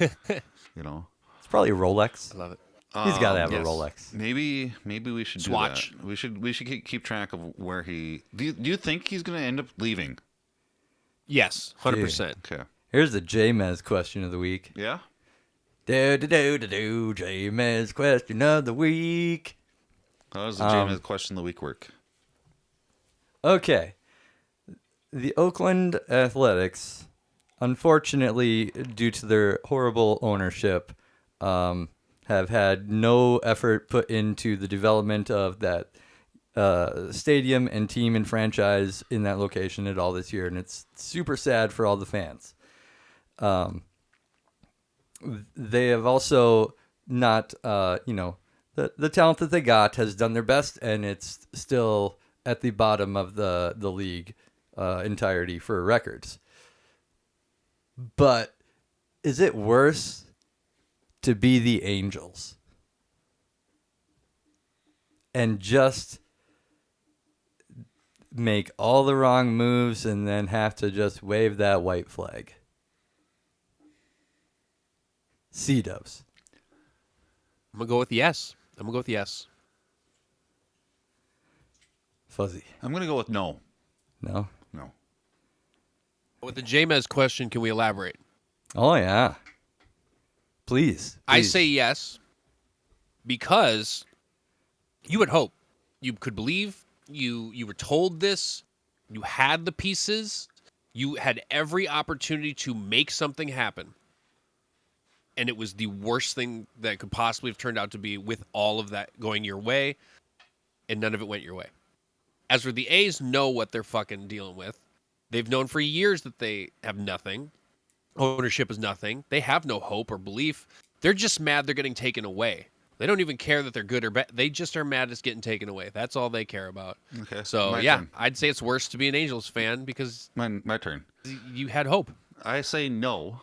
You know, It's probably a Rolex. I love it. He's got to have yes. a Rolex. maybe we should Swatch. do that. We should keep track of where he. Do you think he's going to end up leaving? Yes, 100%. Okay. Here's the J-Mez question of the week. Yeah. J-Mez question of the week. How does the James question of the week work? Okay. The Oakland Athletics, unfortunately, due to their horrible ownership, have had no effort put into the development of that stadium and team and franchise in that location at all this year, and it's super sad for all the fans. They have also not, the talent that they got has done their best, and it's still at the bottom of the league entirety for records. But is it worse to be the Angels and just make all the wrong moves and then have to just wave that white flag? C-dubs. I'm going to go with yes. Fuzzy. I'm going to go with no. No? No. With the J-Mez question, can we elaborate? Oh, yeah. Please. I say yes because you would hope. You could believe. You were told this. You had the pieces. You had every opportunity to make something happen. And it was the worst thing that could possibly have turned out to be, with all of that going your way, and none of it went your way. As for the A's, know what they're fucking dealing with. They've known for years that they have nothing. Ownership is nothing. They have no hope or belief. They're just mad they're getting taken away. They don't even care that they're good or bad. They just are mad it's getting taken away. That's all they care about. Okay. So, my yeah, turn. I'd say it's worse to be an Angels fan because My turn. you had hope. I say no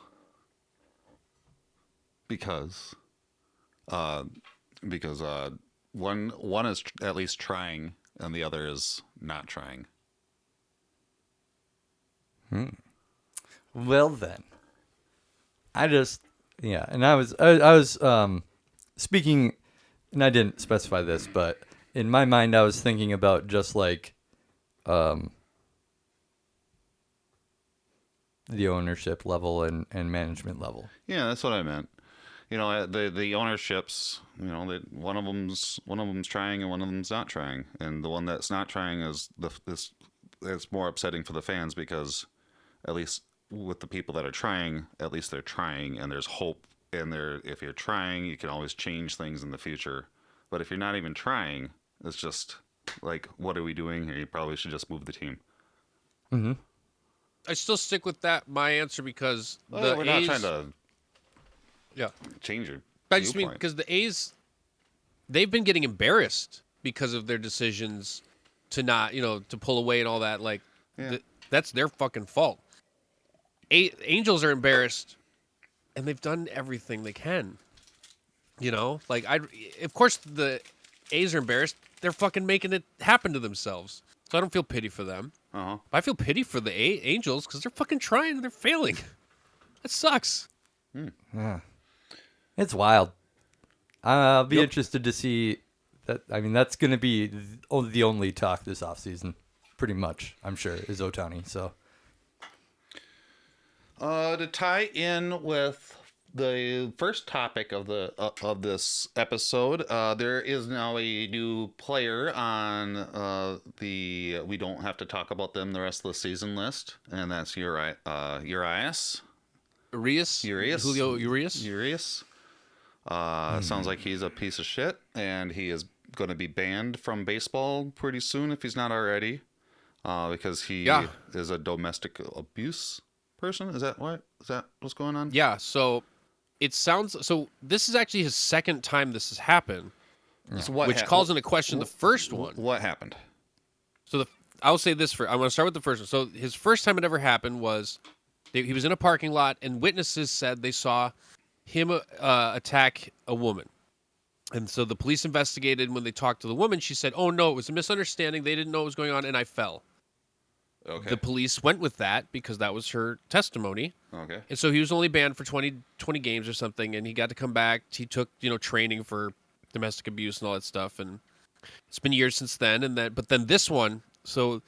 because one is at least trying and the other is not trying. Well, then. I was speaking, and I didn't specify this, but in my mind I was thinking about just like the ownership level and management level. Yeah, that's what I meant. You know, the ownerships. You know, one of them's trying and one of them's not trying, and the one that's not trying is it's more upsetting for the fans because at least with the people that are trying, at least they're trying and there's hope. And if you're trying, you can always change things in the future. But if you're not even trying, it's just like, what are we doing here? You probably should just move the team. Mm-hmm. I still stick with that, my answer, because we're not trying to change your I just mean viewpoint. because the A's, they've been getting embarrassed because of their decisions to not, to pull away and all that. Like, that's their fucking fault. Angels are embarrassed, and they've done everything they can. Like, of course the A's are embarrassed. They're fucking making it happen to themselves. So I don't feel pity for them. Uh-huh. I feel pity for the Angels because they're fucking trying and they're failing. That sucks. Yeah. It's wild. I'll be interested to see that. I mean, that's going to be the only talk this offseason, pretty much, I'm sure, is Otani. So, to tie in with the first topic of this episode, there is now a new player on we don't have to talk about them the rest of the season list, and that's Urias. Julio Urias. Urias. Sounds like he's a piece of shit, and he is going to be banned from baseball pretty soon if he's not already, because he is a domestic abuse person. Is that what's going on? Yeah. So it sounds so. This is actually his second time this has happened, So which calls into question the first one. What happened? So I'll say this I'm going to start with the first one. So his first time it ever happened was He was in a parking lot, and witnesses said they saw him attack a woman. And so the police investigated. When they talked to the woman, she said, "Oh, no, it was a misunderstanding. They didn't know what was going on, and I fell." Okay. The police went with that because that was her testimony. Okay. And so he was only banned for 20 games or something, and he got to come back. He took, training for domestic abuse and all that stuff, and it's been years since then. But then this one, so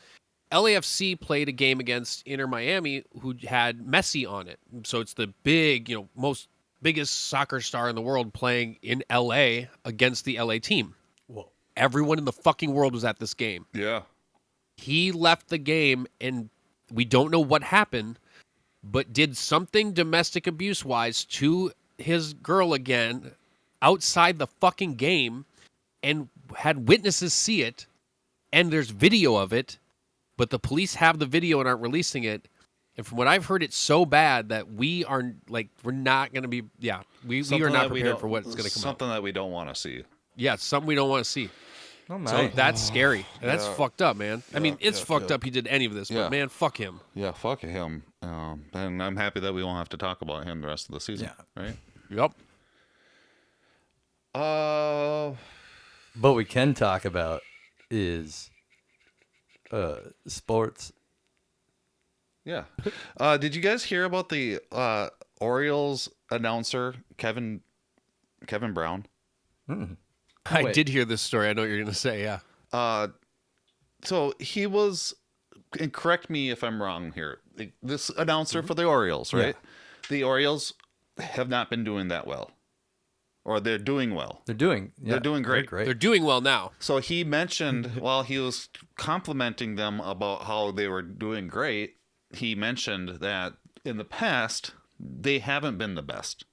LAFC played a game against Inter Miami, who had Messi on it. So it's the big, biggest soccer star in the world playing in LA against the LA team. Whoa. Everyone in the fucking world was at this game. Yeah. He left the game, and we don't know what happened, but did something domestic abuse-wise to his girl again outside the fucking game, and had witnesses see it, and there's video of it, but the police have the video and aren't releasing it. And from what I've heard, it's so bad that we're not going to be, we are not prepared for what's going to come out. Something that we don't want to see. Yeah, it's something we don't want to see. Oh my. So that's scary. That's fucked up, man. I mean, it's fucked yeah. up he did any of this, but man, fuck him. Yeah, fuck him. And I'm happy that we won't have to talk about him the rest of the season. Yeah. Right? Yep. What we can talk about is sports. Yeah. Did you guys hear about the Orioles announcer, Kevin Brown? Mm. I did hear this story. I know what you're going to say, yeah. So he was, and correct me if I'm wrong here, this announcer for the Orioles, right? Yeah. The Orioles have not been doing that well. Or they're doing well. They're doing great. They're doing well now. So he mentioned, while he was complimenting them about how they were doing great, he mentioned that in the past, they haven't been the best.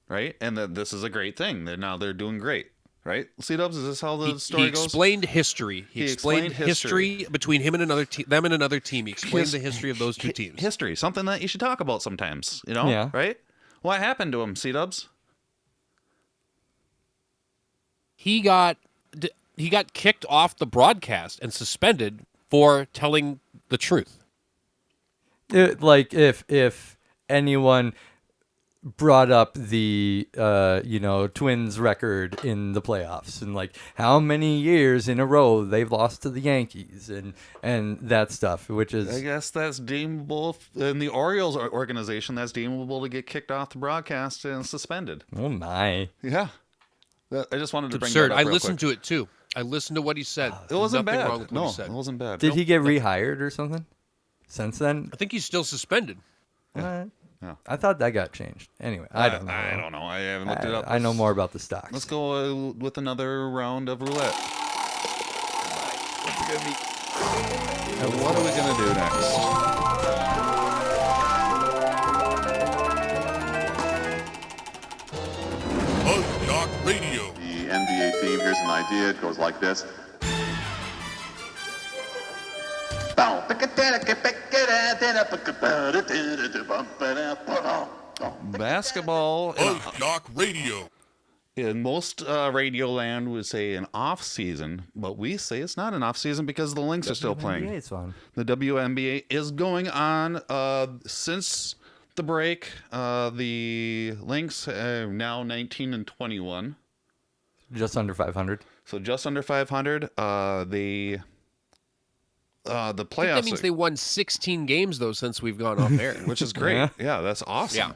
Right? And that this is a great thing. They're doing great. Right? C-Dubs, is this how the story goes? He explained history. He explained history between him and them and another team. He explained the history of those two teams. History. Something that you should talk about sometimes. Yeah. Right? What happened to him, C-Dubs? He got kicked off the broadcast and suspended for telling the truth. Like if anyone brought up the Twins record in the playoffs and like how many years in a row they've lost to the Yankees and that stuff, which is, I guess that's deemable in the Orioles organization. That's deemable to get kicked off the broadcast and suspended. Oh my. Yeah. I just wanted to bring absurd. that up I real listened quick. to it too. I listened to what he said. It wasn't Nothing bad. wrong with what he said. It wasn't bad. Did he get rehired or something since then? I think he's still suspended. Yeah. I thought that got changed. Anyway, I don't know. I don't know. I haven't looked it up. I know more about the stocks. Let's go with another round of roulette. And what are we going to do next? FuzzJockRadio. The NBA theme, here's an idea. It goes like this. Basketball. FuzzJockRadio. In most radio land would say an off season, but we say it's not an off season because the Lynx are still playing. WNBA's on. The WNBA is going on since the break. The Lynx are now 19-21. Just under 500. So just under 500. The playoffs. That means they won 16 games though since we've gone off air, which is great. Yeah, that's awesome.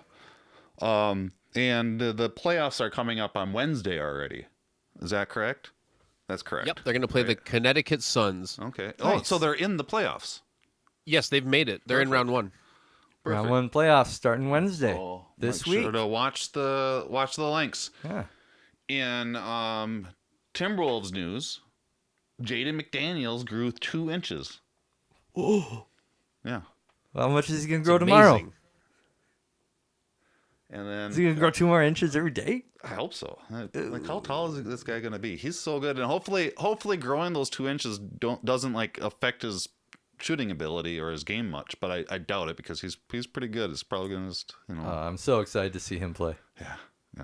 Yeah. And the playoffs are coming up on Wednesday already. Is that correct? That's correct. Yep, they're going to play the Connecticut Suns. Okay. Nice. Oh, so they're in the playoffs. Yes, they've made it. They're in round one. Round one playoffs starting Wednesday this week. Sure to watch the Lynx. Yeah. In Timberwolves news, Jaden McDaniels grew 2 inches. Oh. Yeah. Well, how much is he going to grow tomorrow? And then is he going to grow 2 more inches every day? I hope so. Like, how tall is this guy going to be? He's so good, and hopefully, growing those 2 inches doesn't like affect his shooting ability or his game much. But I doubt it because he's pretty good. It's probably going to just I'm so excited to see him play. Yeah.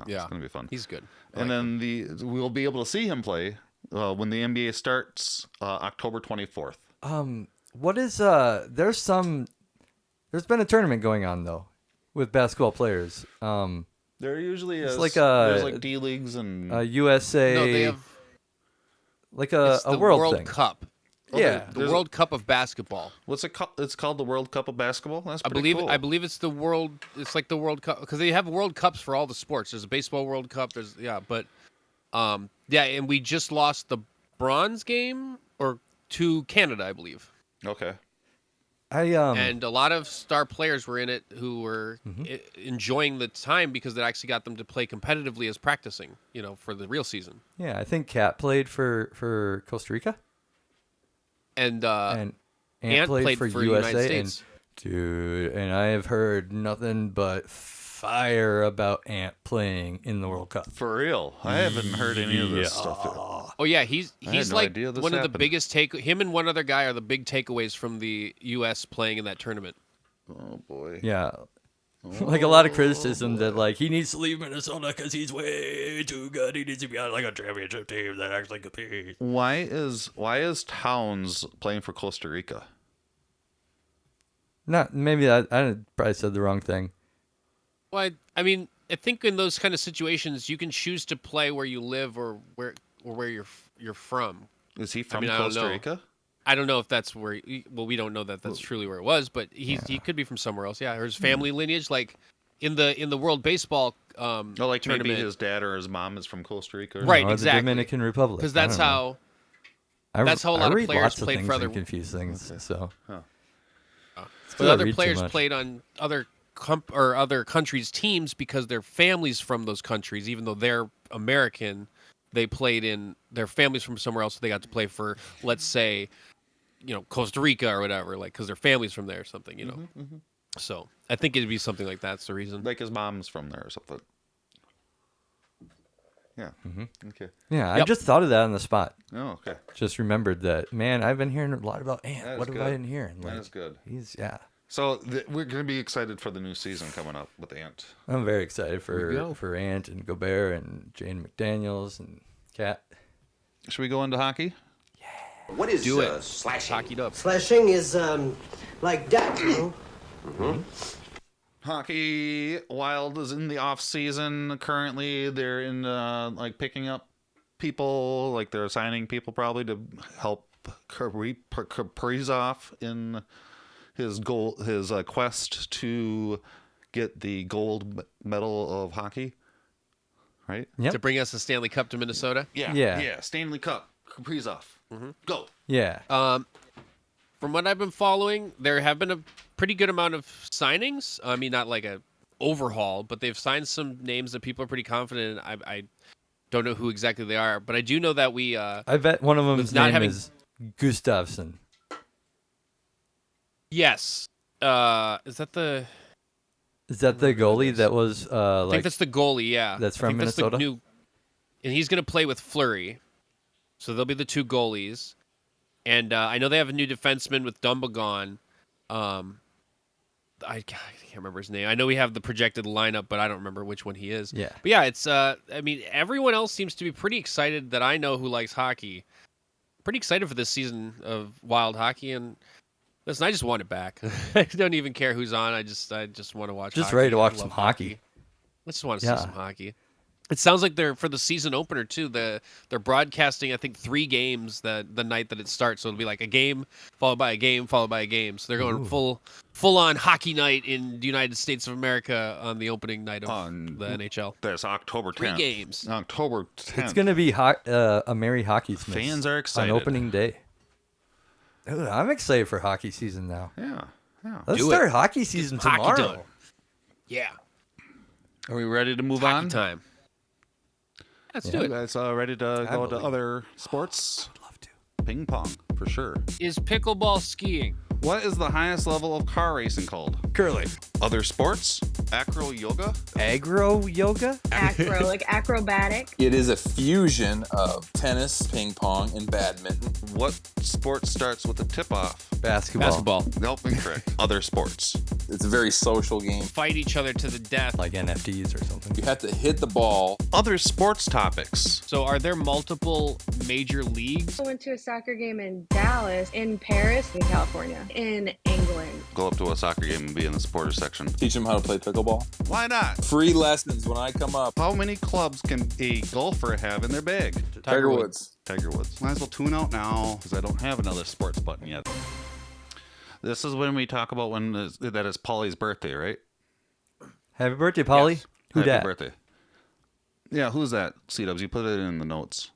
It's going to be fun. He's good. And then we'll be able to see him play when the NBA starts October 24th. What is there's some There's been a tournament going on though, with basketball players. There usually is. Like there's like D leagues and USA. No, they have like it's a the world thing. Cup. Yeah, The World Cup of basketball. What's it called? It's called the World Cup of Basketball. That's I pretty believe cool. I believe it's the world. It's like the World Cup because they have World Cups for all the sports. There's a baseball World Cup. There's and we just lost the bronze game to Canada, I believe. Okay. And a lot of star players were in it who were enjoying the time because it actually got them to play competitively as practicing, for the real season. Yeah, I think Kat played for Costa Rica. And Ant played for USA. United States. And I have heard nothing but fire about Ant playing in the World Cup. For real, I haven't heard any of this stuff. Oh yeah, he's no like idea this one of the happened. biggest him and one other guy are the big takeaways from the U.S. playing in that tournament. Oh boy. Yeah. Like a lot of criticism that like he needs to leave Minnesota because he's way too good. He needs to be on like a championship team that actually competes. Why is Towns playing for Costa Rica? Maybe I probably said the wrong thing. Well, I mean, I think in those kind of situations, you can choose to play where you live or where you're from. Is he from I don't Costa know. Rica? I don't know if that's where. We don't know that that's truly where it was, but he could be from somewhere else. Yeah, or his family lineage, like in the World Baseball like tournament. maybe his dad or his mom is from Costa Rica. Right, Or exactly. the Dominican Republic. Because that's how. That's how a lot of players lots played things for other. and confuse things. So. But other players played on other other countries' teams because their families from those countries, even though they're American, they played in their families from somewhere else. So they got to play for, let's say, Costa Rica or whatever, like because their families from there or something, So I think it'd be something like that's the reason. Like his mom's from there or something. Yeah. Okay. Yeah, I just thought of that on the spot. Oh, okay. Just remembered that. Man, I've been hearing a lot about Ant. That is What have good. I been hearing? That is good. So we're going to be excited for the new season coming up with Ant. I'm very excited for Ant and Gobert and Jane McDaniels and Kat. Should we go into hockey? What is slashing? Hockeyed up. Slashing is like that, Hockey Wild is in the off season currently. They're in picking up people, like they're assigning people probably to help Kaprizov in his quest to get the gold medal of hockey. Right? Yep. To bring us a Stanley Cup to Minnesota. Yeah. Stanley Cup, Kaprizov. Go. Yeah. From what I've been following, there have been a pretty good amount of signings. I mean, not like a overhaul, but they've signed some names that people are pretty confident in. I don't know who exactly they are, but I do know that we. I bet one of them's name is Gustafsson. Yes. Is that the goalie that was I think that's the goalie, yeah. That's from I think Minnesota? That's the new, and he's going to play with Fleury. So they'll be the two goalies. And I know they have a new defenseman with Dumbagon. I can't remember his name. I know we have the projected lineup, but I don't remember which one he is. Yeah. But yeah, it's I mean, everyone else seems to be pretty excited that I know who likes hockey. Pretty excited for this season of Wild hockey, and listen, I just want it back. I don't even care who's on. I just want to watch. Just hockey. ready to watch I some love hockey. I just want to see some hockey. It sounds like they're for the season opener too. They're broadcasting, I think, 3 games the night that it starts. So it'll be like a game followed by a game followed by a game. So they're going full on hockey night in the United States of America on the opening night of the NHL. That's October 10th. 3 games. October 10th. It's gonna be a merry hockey Smith. Fans are excited on opening day. Dude, I'm excited for hockey season now. Yeah. Let's start hockey season tomorrow. Done. Yeah. Are we ready to move Hockey on? time. Let's do it. You guys ready to go to other sports? I'd love to. Ping pong, for sure. Is pickleball skiing? What is the highest level of car racing called? Curling. Other sports? Acro yoga? Agro yoga? Acro, like acrobatic. It is a fusion of tennis, ping pong, and badminton. What sport starts with a tip-off? Basketball. Nope, incorrect. Other sports. It's a very social game. Fight each other to the death. Like NFTs or something. You have to hit the ball. Other sports topics. So are there multiple major leagues? I went to a soccer game in Dallas, in Paris, in California, in England. go up to a soccer game and be in the supporter section. Teach them how to play pickleball. Why not? Free lessons when I come up. How many clubs can a golfer have in their bag? Tiger Woods. Tiger Woods. Might as well tune out now because I don't have another sports button yet. This is when we talk about that is Polly's birthday, right? Happy birthday, Polly. Yes. Who Happy dat? birthday. Yeah, who's that? C-Dubs, you put it in the notes.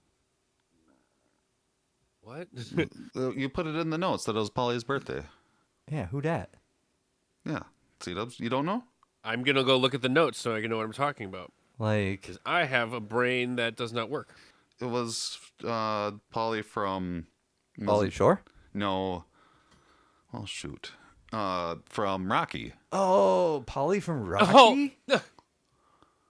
What? You put it in the notes that it was Polly's birthday. Yeah, who dat? Yeah. C-Dubs, you don't know? I'm going to go look at the notes so I can know what I'm talking about. Like, because I have a brain that does not work. It was Polly from... Polly Shore? No. Oh, shoot. From Rocky. Oh, Polly from Rocky? Oh,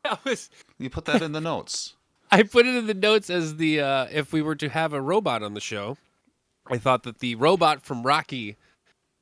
that was... You put that in the notes. I put it in the notes as the if we were to have a robot on the show, I thought that the robot from Rocky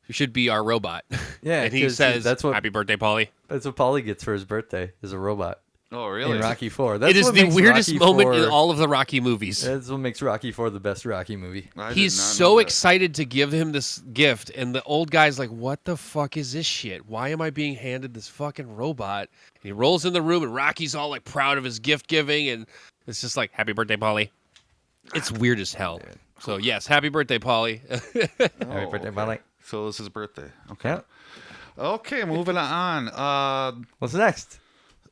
should be our robot. Yeah, and he says, that's what, "Happy birthday, Polly." That's what Polly gets for his birthday, is a robot. Oh, really? In Rocky 4. That's it is what the makes weirdest Rocky moment 4, in all of the Rocky movies. That's what makes Rocky 4 the best Rocky movie. He's so excited to give him this gift, and the old guy's like, "What the fuck is this shit? Why am I being handed this fucking robot?" And he rolls in the room, and Rocky's all like proud of his gift giving, and it's just like, "Happy birthday, Polly." It's weird as hell. So yes, happy birthday, Polly. Happy birthday, Polly. So it's his birthday. Okay. Yeah. Okay, moving on. What's next?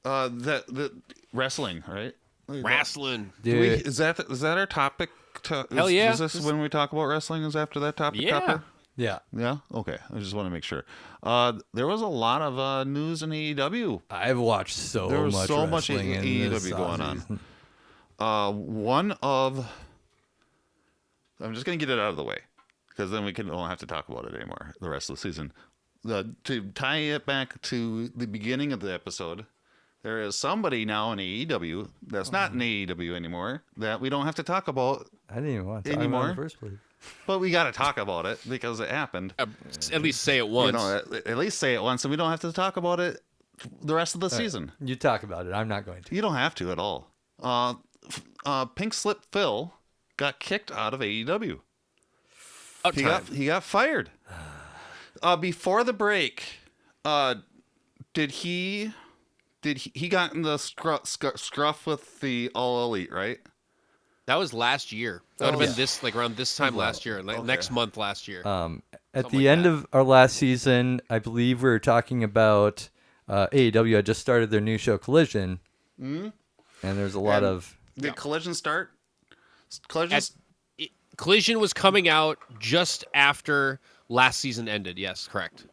The wrestling, right? Wrestling. Dude. Is that our topic? Hell yeah. Is this when we talk about wrestling? Is after that topic? Yeah. Topper? Yeah. Yeah? Okay. I just want to make sure. There was a lot of news in AEW. I've watched so There was much so much wrestling in this AEW going on. offseason. I'm just going to get it out of the way because then we don't have to talk about it anymore the rest of the season. To tie it back to the beginning of the episode, there is somebody now in AEW that's not in AEW anymore that we don't have to talk about I didn't even want to talk anymore. about it in the first place. But we got to talk about it because it happened. At least say it once. At least say it once, and we don't have to talk about it the rest of the season. You talk about it. I'm not going to. You don't have to at all. Pink Slip Phil got kicked out of AEW. He got fired. Before the break, did he got in the scruff with the All Elite, right? That was last year. That would have been around this time last year, next month last year. At the end of our last season, I believe we were talking about AEW had just started their new show Collision, and there's a lot of. Did Collision start? Collision was coming out just after last season ended. Yes, correct.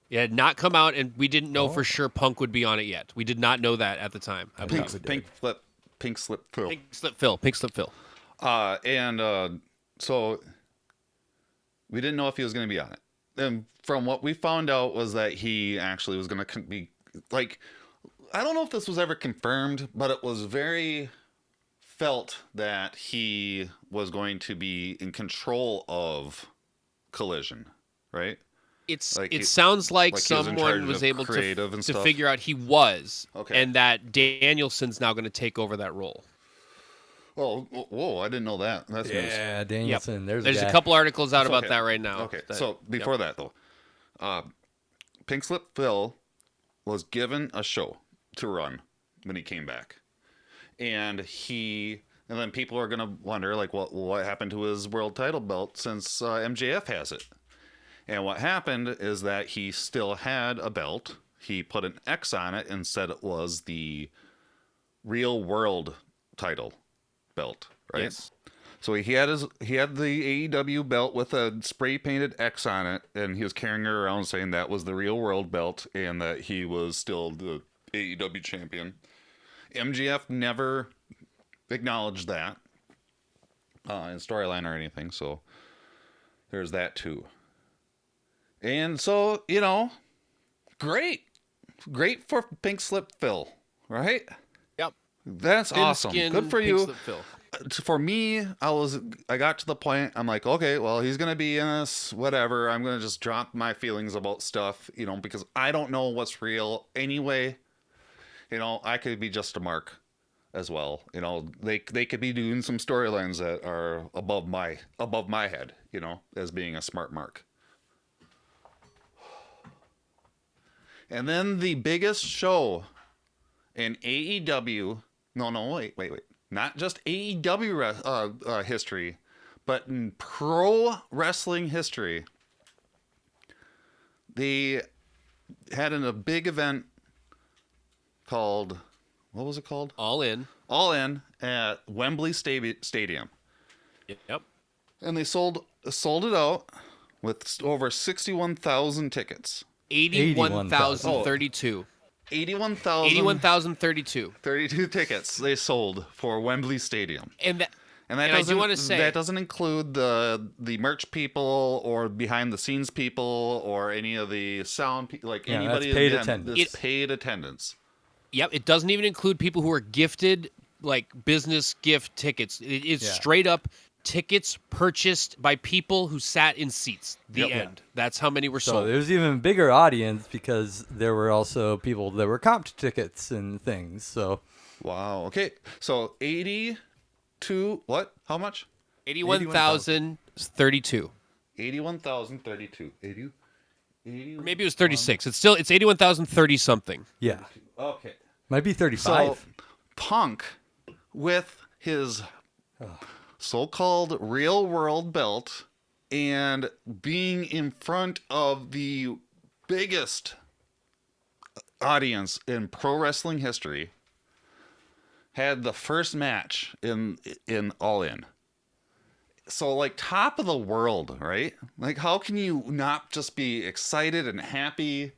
It had not come out, and we didn't know for sure Punk would be on it yet. We did not know that at the time. Pink Slip Phil. So we didn't know if he was going to be on it. And from what we found out was that he actually was going to be like, I don't know if this was ever confirmed, but it was very felt that he was going to be in control of Collision, right? It sounds like someone was able to figure out he was, and that Danielson's now going to take over that role. Oh, whoa! I didn't know that. That's news. Yeah, Danielson. Yep. There's a couple articles out about that right now. Okay, so before that though, Pink Slip Phil was given a show to run when he came back, and then people are gonna wonder like, what happened to his world title belt since MJF has it? And what happened is that he still had a belt. He put an X on it and said it was the real world title belt, right? Yes. So he had the AEW belt with a spray painted X on it, and he was carrying it around saying that was the real world belt and that he was still the AEW champion. MJF never acknowledged that in storyline or anything, so there's that too. And so, great for Pink Slip Phil, right? Yep. That's awesome. Good for you. Slip Phil. For me, I got to the point, I'm like, okay, well, he's going to be in this, whatever. I'm going to just drop my feelings about stuff, because I don't know what's real anyway. I could be just a mark as well. They could be doing some storylines that are above my head, as being a smart mark. And then the biggest show in AEW, wait. Not just AEW history, but in pro wrestling history. They had a big event called, what was it called? All In. All In at Wembley Stadium. Yep. And they sold it out with over 61,000 tickets. 81,032. 81,032. 32 tickets they sold for Wembley Stadium. And that I do want to say that doesn't include the merch people or behind the scenes people or any of the sound people, like anybody that's paid attendance. It's paid attendance. Yep, it doesn't even include people who are gifted like business gift tickets. It is straight up tickets purchased by people who sat in seats. The end. That's how many were sold. So there's even bigger audience because there were also people that were comped tickets and things. So wow. Okay. So 82. What? How much? 81,032. 81,032. 80. Maybe it was 36. It's 81,030 something. Yeah. Okay. Might be 35. So Punk with his so-called real world belt and being in front of the biggest audience in pro wrestling history had the first match in All In. So like top of the world, right? Like how can you not just be excited and happy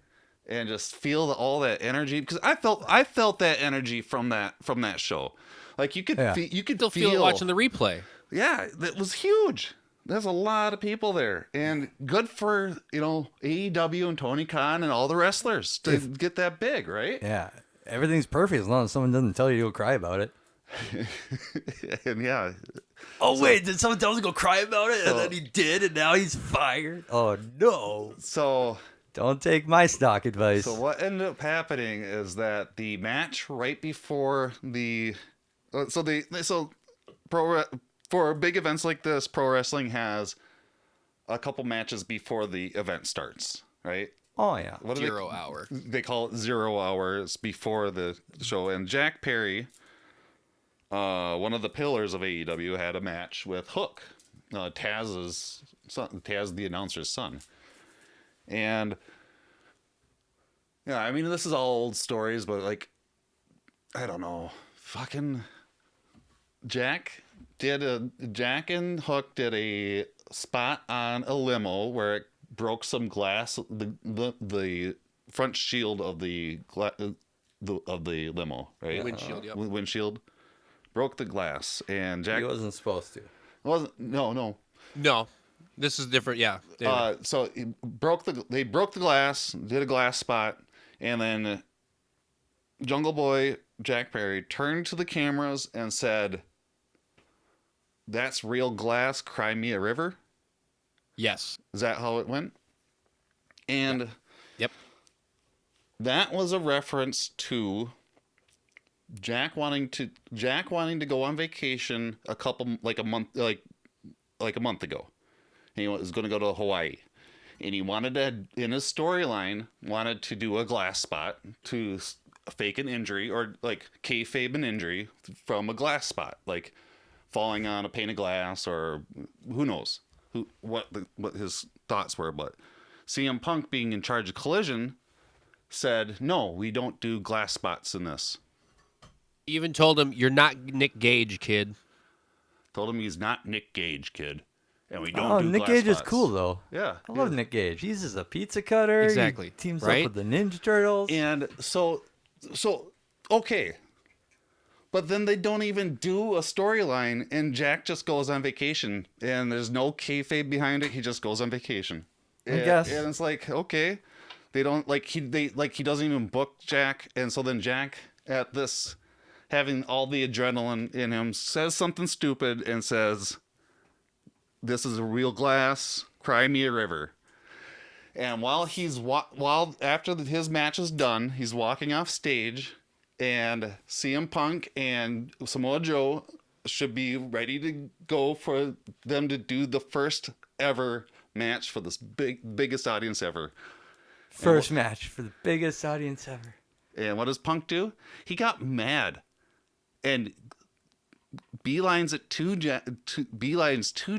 and just feel all that energy? Because I felt that energy from that show. Like you could still feel it watching the replay. Yeah, that was huge. There's a lot of people there, and good for AEW and Tony Khan and all the wrestlers to get that big, right? Yeah, everything's perfect as long as someone doesn't tell you to go cry about it. And yeah. Oh wait, did someone tell us to go cry about it? And then he did, and now he's fired. Oh no. So don't take my stock advice. So what ended up happening is that the match right before for big events like this, pro wrestling has a couple matches before the event starts, right? Oh yeah. 0 hour. They call it 0 hours before the show. And Jack Perry, one of the pillars of AEW, had a match with Hook, Taz's son, Taz the announcer's son. And yeah, I mean, this is all old stories, but like, I don't know, fucking Jack and Hook did a spot on a limo where it broke some glass, the front shield of the limo, right? Windshield, yep. Windshield broke the glass, and Jack, he wasn't supposed to. No. This is different. Yeah. So they broke the glass, did a glass spot, and then Jungle Boy Jack Perry turned to the cameras and said, "That's real glass, cry me a river." Yes. Is that how it went? And yep. That was a reference to Jack wanting to go on vacation a month ago. He was going to go to Hawaii, and he in his storyline wanted to do a glass spot to fake an injury or like kayfabe an injury from a glass spot, like falling on a pane of glass, or who knows what his thoughts were. But CM Punk, being in charge of Collision, said, "No, we don't do glass spots in this." Even told him, "You're not Nick Gage, kid." Told him he's not Nick Gage, kid. And we don't do Nick glass Gage spots. is cool, though. Yeah. I love Nick Gage. He's just a pizza cutter. Exactly. He teams right? up with the Ninja Turtles. And so, okay. But then they don't even do a storyline, and Jack just goes on vacation, and there's no kayfabe behind it. He just goes on vacation. I guess. And it's like, okay. They don't, he doesn't even book Jack, and so then Jack, at this, having all the adrenaline in him, says something stupid and says, "This is a real glass, cry me a river." And while after his match is done, he's walking off stage, and CM Punk and Samoa Joe should be ready to go for them to do the first ever match for this biggest audience ever. First match for the biggest audience ever. And what does Punk do? He got mad and beelines to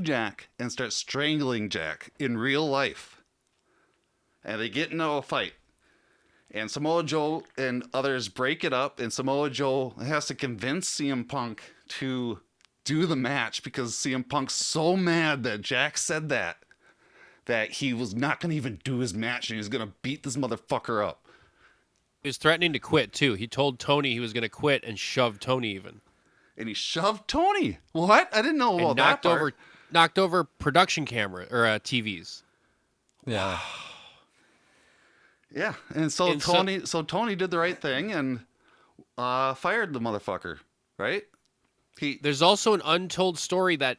Jack and starts strangling Jack in real life. And they get into a fight. And Samoa Joe and others break it up, and Samoa Joe has to convince CM Punk to do the match because CM Punk's so mad that Jack said that he was not going to even do his match and he was going to beat this motherfucker up. He was threatening to quit, too. He told Tony he was going to quit and shoved Tony even. And he shoved Tony? What? I didn't know about that part. Knocked over production camera, or TVs. Yeah. Yeah, and Tony did the right thing and fired the motherfucker, right? There's also an untold story that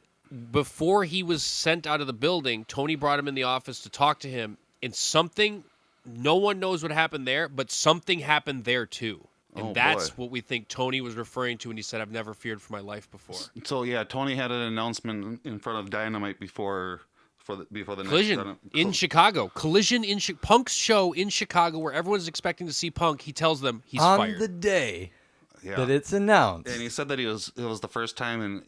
before he was sent out of the building, Tony brought him in the office to talk to him, and something, no one knows what happened there, but something happened there too. And that's what we think Tony was referring to when he said, "I've never feared for my life before." So yeah, Tony had an announcement in front of Dynamite before the Collision in Chicago. Collision in Punk's show in Chicago, where everyone's expecting to see Punk. He tells them he's fired on the day that it's announced. And he said that it was the first time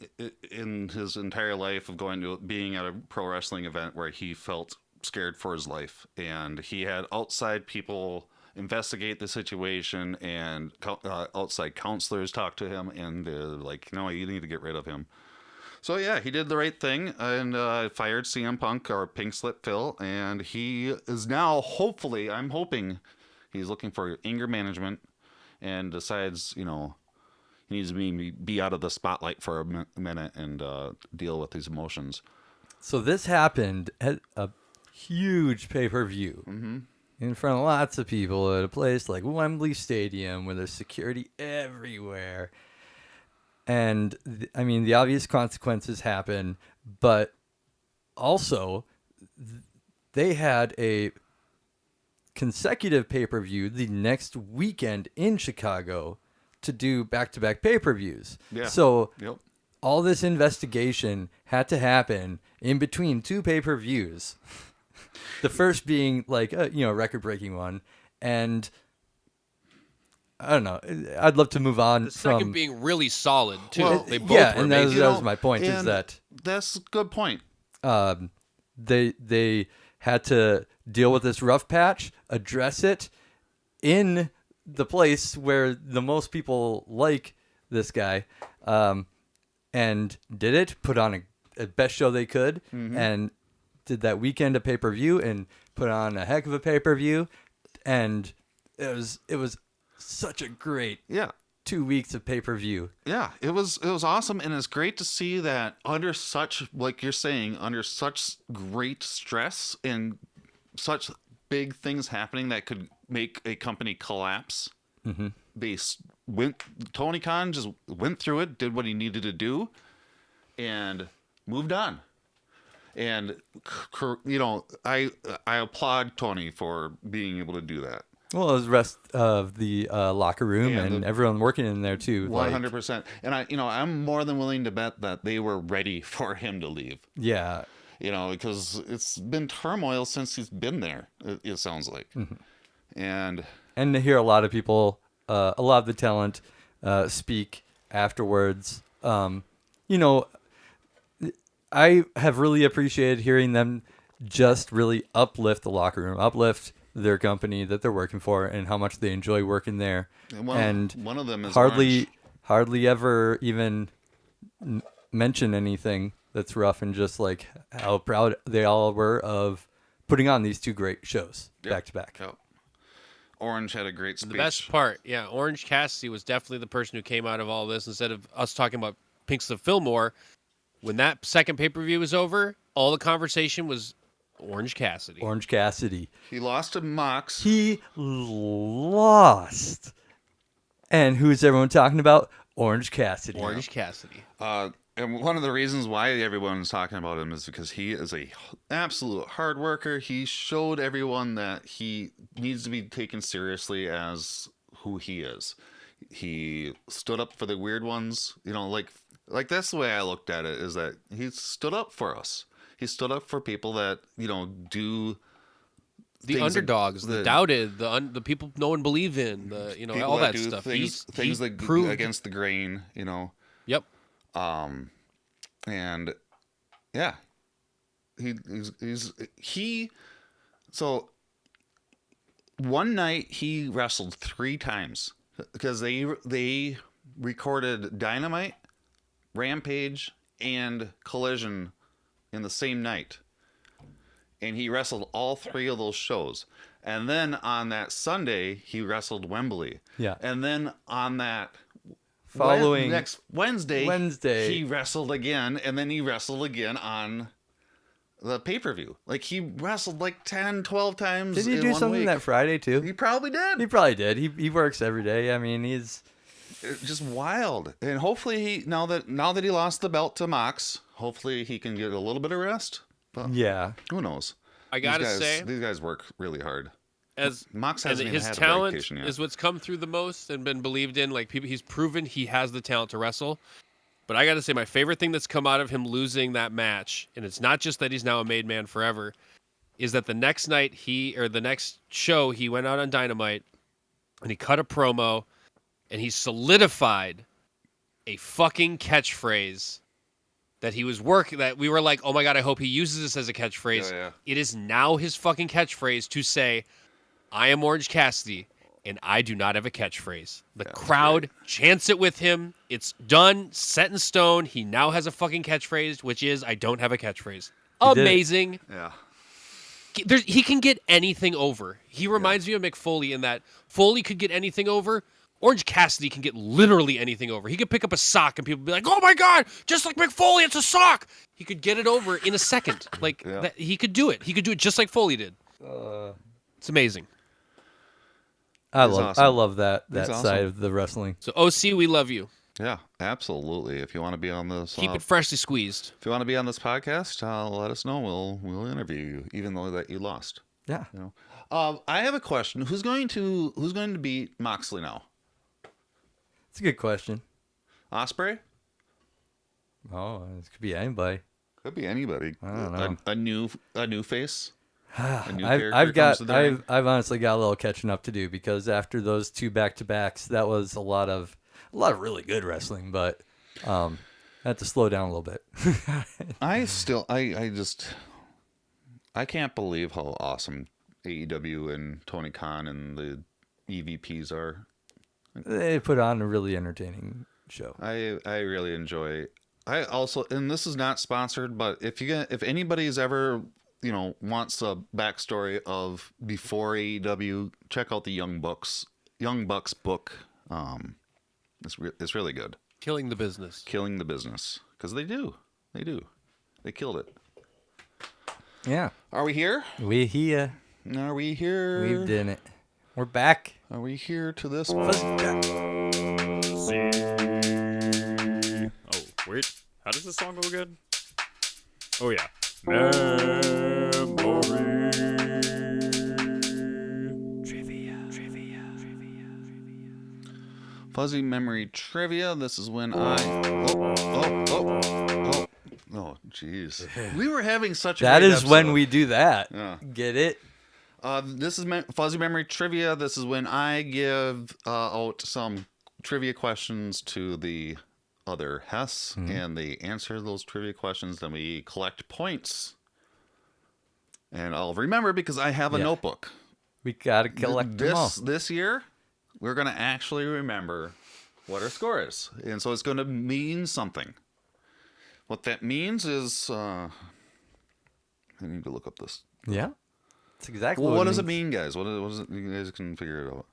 in his entire life of being at a pro wrestling event where he felt scared for his life, and he had outside people investigate the situation and outside counselors talk to him, and they're like, "No, you need to get rid of him." So yeah, he did the right thing and fired CM Punk, or Pink Slip Phil, and he is now I'm hoping he's looking for anger management and decides, he needs to be out of the spotlight for a minute and deal with these emotions. So this happened at a huge pay-per-view in front of lots of people at a place like Wembley Stadium where there's security everywhere. And, the obvious consequences happen, but also they had a consecutive pay-per-view the next weekend in Chicago to do back-to-back pay-per-views. Yeah. So all this investigation had to happen in between two pay-per-views. The first being like a record-breaking one, and I don't know. I'd love to move on. The second being really solid too. Well, they both were and that was my point. Is that that's a good point. They had to deal with this rough patch, address it in the place where the most people like this guy, and did it. Put on a best show they could, and did that weekend of pay-per-view and put on a heck of a pay-per-view, and it was such a great 2 weeks of pay-per-view. Yeah, it was awesome, and it's great to see that under such, like you're saying, under such great stress and such big things happening that could make a company collapse. Tony Khan just went through it, did what he needed to do, and moved on. And I applaud Tony for being able to do that. Well, it was the rest of the locker room and everyone working in there too. 100%. And I'm more than willing to bet that they were ready for him to leave. Yeah. Because it's been turmoil since he's been there. It sounds like. And to hear a lot of people, a lot of the talent, speak afterwards. I have really appreciated hearing them just really uplift the locker room, uplift their company that they're working for, and how much they enjoy working there. And one of them is hardly ever even mention anything that's rough, and just like how proud they all were of putting on these two great shows back to back. Orange had a great speech. The best part, Orange Cassidy was definitely the person who came out of all this. Instead of us talking about Pink Slip Fillmore, when that second pay-per-view was over, all the conversation was Orange Cassidy. Orange Cassidy. He lost to Mox. He lost. And who's everyone talking about? Orange Cassidy. Orange Cassidy. And one of the reasons why everyone's talking about him is because he is a absolute hard worker. He showed everyone that he needs to be taken seriously as who he is. He stood up for the weird ones. Like that's the way I looked at it, is that he stood up for us. He stood up for people that, do the things underdogs, the doubted, the people no one believe in, the all that do stuff. Things that proved against the grain, Yep. And yeah, so one night he wrestled 3 times because they recorded Dynamite, Rampage, and Collision in the same night. And he wrestled all 3 of those shows. And then on that Sunday, he wrestled Wembley. Yeah. And then on that following next Wednesday, he wrestled again. And then he wrestled again on the pay-per-view. Like, he wrestled like 10, 12 times Did he in do one something week. that Friday, too? He probably did. He probably did. He works every day. I mean, he's... It's just wild. And hopefully, now that he lost the belt to Mox, hopefully he can get a little bit of rest. But yeah. Who knows? I gotta say, these guys work really hard. As Mox hasn't even his had a talent vacation yet. is what's come through the most and been believed in. Like he's proven he has the talent to wrestle. But I gotta say, my favorite thing that's come out of him losing that match, and it's not just that he's now a made man forever, is that the next night the next show he went out on Dynamite and he cut a promo and he solidified a fucking catchphrase that he was working, that we were like, oh my God, I hope he uses this as a catchphrase. Yeah. It is now his fucking catchphrase to say, I am Orange Cassidy, and I do not have a catchphrase. The crowd chants it with him. It's done, set in stone. He now has a fucking catchphrase, which is, I don't have a catchphrase. Amazing. Yeah. He can get anything over. He reminds me of Mick Foley in that Foley could get anything over. Orange Cassidy can get literally anything over. He could pick up a sock and people would be like, oh my God, just like Mick Foley, it's a sock. He could get it over in a second. Like, he could do it. He could do it just like Foley did. It's amazing. I love that awesome. side of the wrestling. So, OC, we love you. Yeah, absolutely. If you want to be on this... Keep it freshly squeezed. If you want to be on this podcast, let us know. We'll interview you, even though that you lost. Yeah. I have a question. Who's going to beat Moxley now? It's a good question. Osprey? Oh, it could be anybody. Could be anybody. I don't know. A new face. I've honestly got a little catching up to do because after those 2 back-to-backs, that was a lot of really good wrestling, but I had to slow down a little bit. I can't believe how awesome AEW and Tony Khan and the EVPs are. They put on a really entertaining show. I really enjoy. I also, and this is not sponsored, but if anybody's ever wants a backstory of before AEW, check out the Young Bucks book. It's really good. Killing the business, because they killed it. Yeah. Are we here? We here. Are we here? We've done it. We're back. Are we here to this? Oh, wait. How does this song go again? Oh, yeah. Memory. Trivia. Fuzzy memory trivia. This is when Oh, jeez. We were having such a That great is episode. when we do that. Yeah. Get it? This is Fuzzy Memory Trivia. This is when I give out some trivia questions to the other Hess, and they answer those trivia questions. Then we collect points. And I'll remember because I have a notebook. We got to collect them all. This year, we're going to actually remember what our score is. And so it's going to mean something. What that means is... I need to look up this. Yeah. That's exactly what does it means. mean, guys? What is it? You guys can figure it out.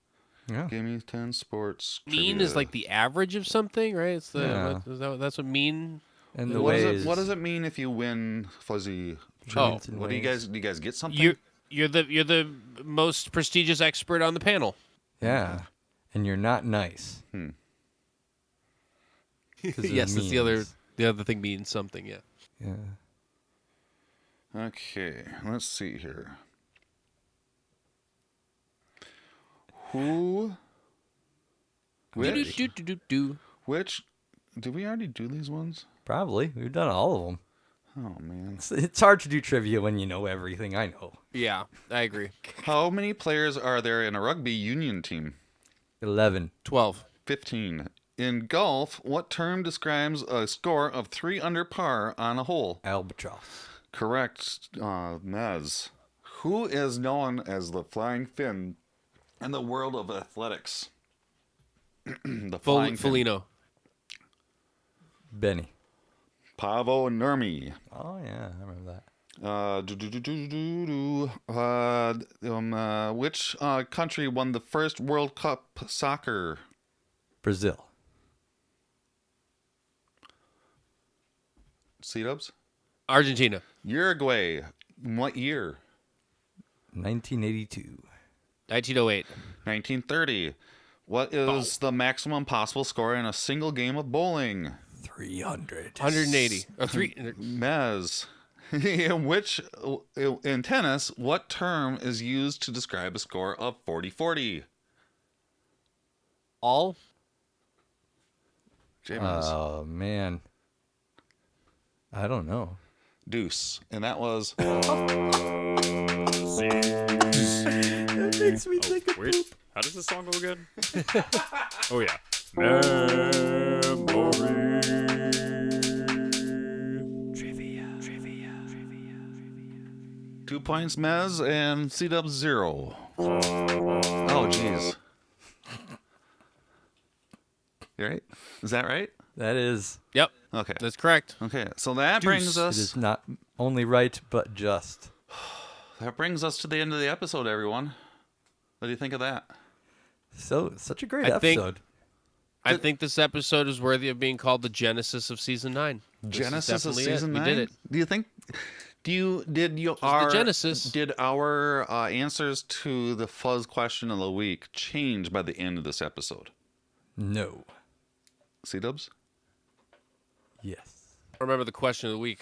Yeah. Give me 10 sports. Mean trivia. is like the average of something, right? It's the that's what mean. And the what ways. what does it mean if you win Fuzzy Trivia? What do you guys get something? You're the most prestigious expert on the panel. Yeah. And you're not nice. Yes, that's the other thing means something, yeah. Yeah. Okay, let's see here. Which did we already do these ones? Probably. We've done all of them. Oh, man. It's hard to do trivia when you know everything. I know. Yeah, I agree. How many players are there in a rugby union team? 11. 12. 15. In golf, what term describes a score of 3 under par on a hole? Albatross. Correct, Mez. Who is known as the Flying Finn in the world of athletics? The Flying Finn. Felino. Benny. Paavo Nurmi. Oh, yeah, I remember that. Which country won the first World Cup soccer? Brazil. C-dubs? Argentina. Uruguay. What year? 1982. 1908. 1930. What is the maximum possible score in a single game of bowling? 300. 180. Or 3. Mez. In tennis, what term is used to describe a score of 40-40? All? James. Oh, man. I don't know. Deuce. And that was... That makes me think of Wait, poop. how does this song go again? Oh, yeah. Memory. Trivia. 2 points, Mez, and C-dub 0. Oh, jeez. You right? Is that right? That is. Yep. Okay. That's correct. Okay, so that brings us... It is not only right, but just. That brings us to the end of the episode, everyone. What do you think of that? So, such a great I think- episode. I think this episode is worthy of being called the Genesis of Season 9. Genesis of This is season definitely 9? We did it. Do you think... the Genesis. Did our answers to the fuzz question of the week change by the end of this episode? No. C-dubs? Yes. Remember the question of the week.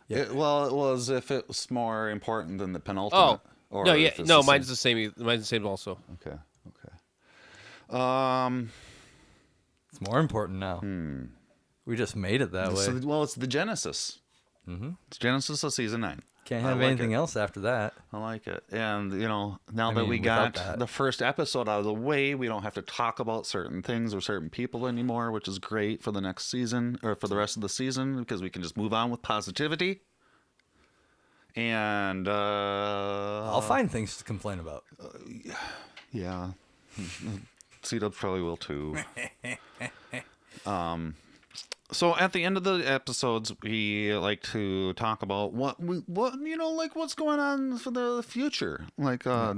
Yeah. It was if it was more important than the penultimate. Oh. No, yeah. if it's No, the mine's same. the same. Mine's the same also. Okay. It's more important now. We just made it that way. Well, it's the Genesis. Mm-hmm. It's Genesis of season 9. Can't have anything else after that. I like it. And, now that we without got that. the first episode out of the way, we don't have to talk about certain things or certain people anymore, which is great for the next season or for the rest of the season because we can just move on with positivity. And I'll find things to complain about. Yeah. C-dubs probably will too. So at the end of the episodes, we like to talk about what's going on for the future, like right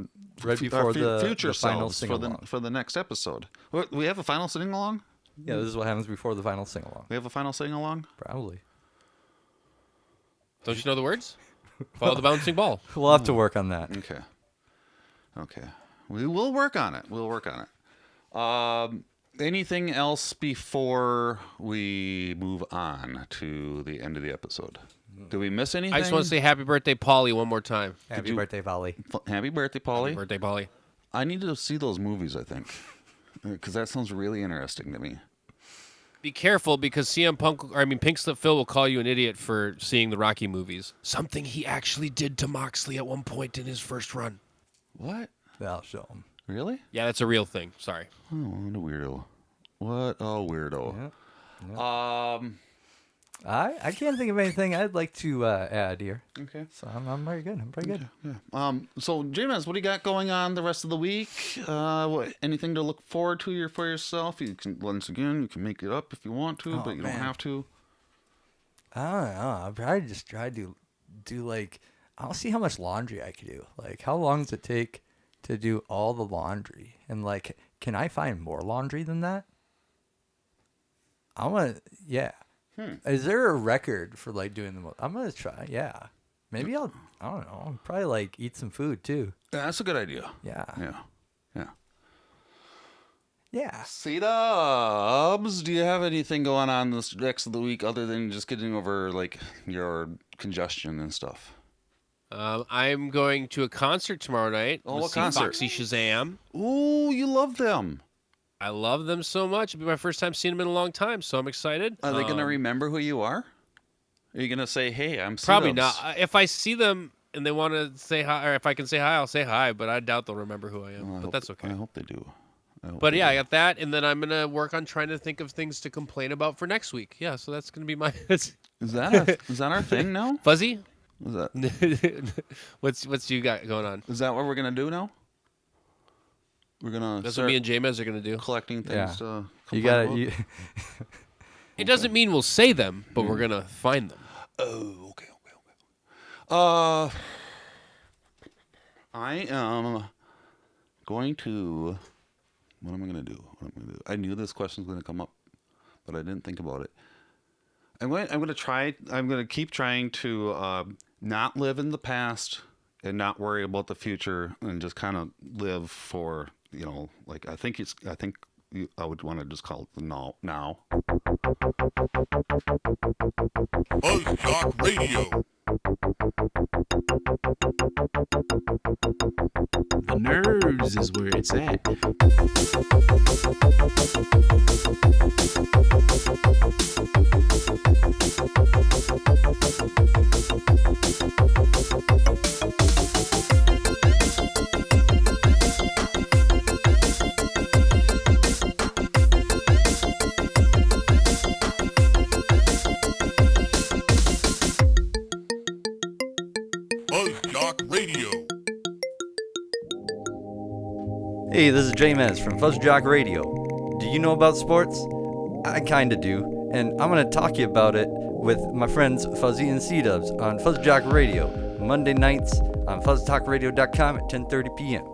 before the future final selves sing-along. for the next episode. We have a final sing along. Yeah, this is what happens before the final sing along. We have a final sing along. Probably. Don't you know the words? Follow the bouncing ball. We'll have to work on that. Okay. We will work on it. Anything else before we move on to the end of the episode? Did we miss anything? I just want to say happy birthday, Polly, one more time. Happy birthday, Polly. Happy birthday, Polly. Happy birthday, Polly. I need to see those movies, I think, because that sounds really interesting to me. Be careful because Pink Slip Phil will call you an idiot for seeing the Rocky movies. Something he actually did to Moxley at one point in his first run. What? I'll show him. Really? Yeah, that's a real thing. Sorry. Oh, what a weirdo. What a weirdo. Yeah. I can't think of anything I'd like to add here. Okay. So I'm very good. I'm pretty good. Yeah. So, James, what do you got going on the rest of the week? Anything to look forward to for yourself? You can, once again, you can make it up if you want to, but you don't have to. I don't know. I'll probably just try to do I'll see how much laundry I can do. Like, how long does it take to do all the laundry? And can I find more laundry than that? Yeah. Is there a record for doing the most? I'm gonna try. Yeah. Maybe I don't know. I'll probably eat some food too. Yeah, that's a good idea. Yeah. Yeah. C-dubs, do you have anything going on this next of the week other than just getting over your congestion and stuff? I'm going to a concert tomorrow night. Oh, what see concert? Foxy Shazam. Ooh, you love them. I love them so much. It'll be my first time seeing them in a long time, so I'm excited. Are they going to remember who you are? Are you gonna say, "Hey, I'm Probably C-dubs"? not. If I see them and they want to say hi, or if I can say hi, I'll say hi. But I doubt they'll remember who I am. But that's okay. I hope they do. But yeah, I got that, and then I'm gonna work on trying to think of things to complain about for next week. Yeah, so that's gonna be my. Is that our thing now? Fuzzy? Is that what's you got going on? Is that what we're gonna do now? We're gonna. That's what me and J-Mez are gonna do. Collecting things. Yeah. To You got complain it. It doesn't mean we'll say them, but we're gonna find them. Oh, okay. I am going to. What am I gonna do? I knew this question was gonna come up, but I didn't think about it. I'm gonna keep trying to not live in the past and not worry about the future, and just kind of live for, like I think I would want to just call it the now. FuzzJock Radio. The nerves is where it's at. FuzzJock Radio. Hey, this is J-Mez from FuzzJock Radio. Do you know about sports? I kinda do, and I'm gonna talk to you about it with my friends Fuzzy and C-Dubs on FuzzJock Radio, Monday nights on FuzzTalkRadio.com at 10:30 p.m.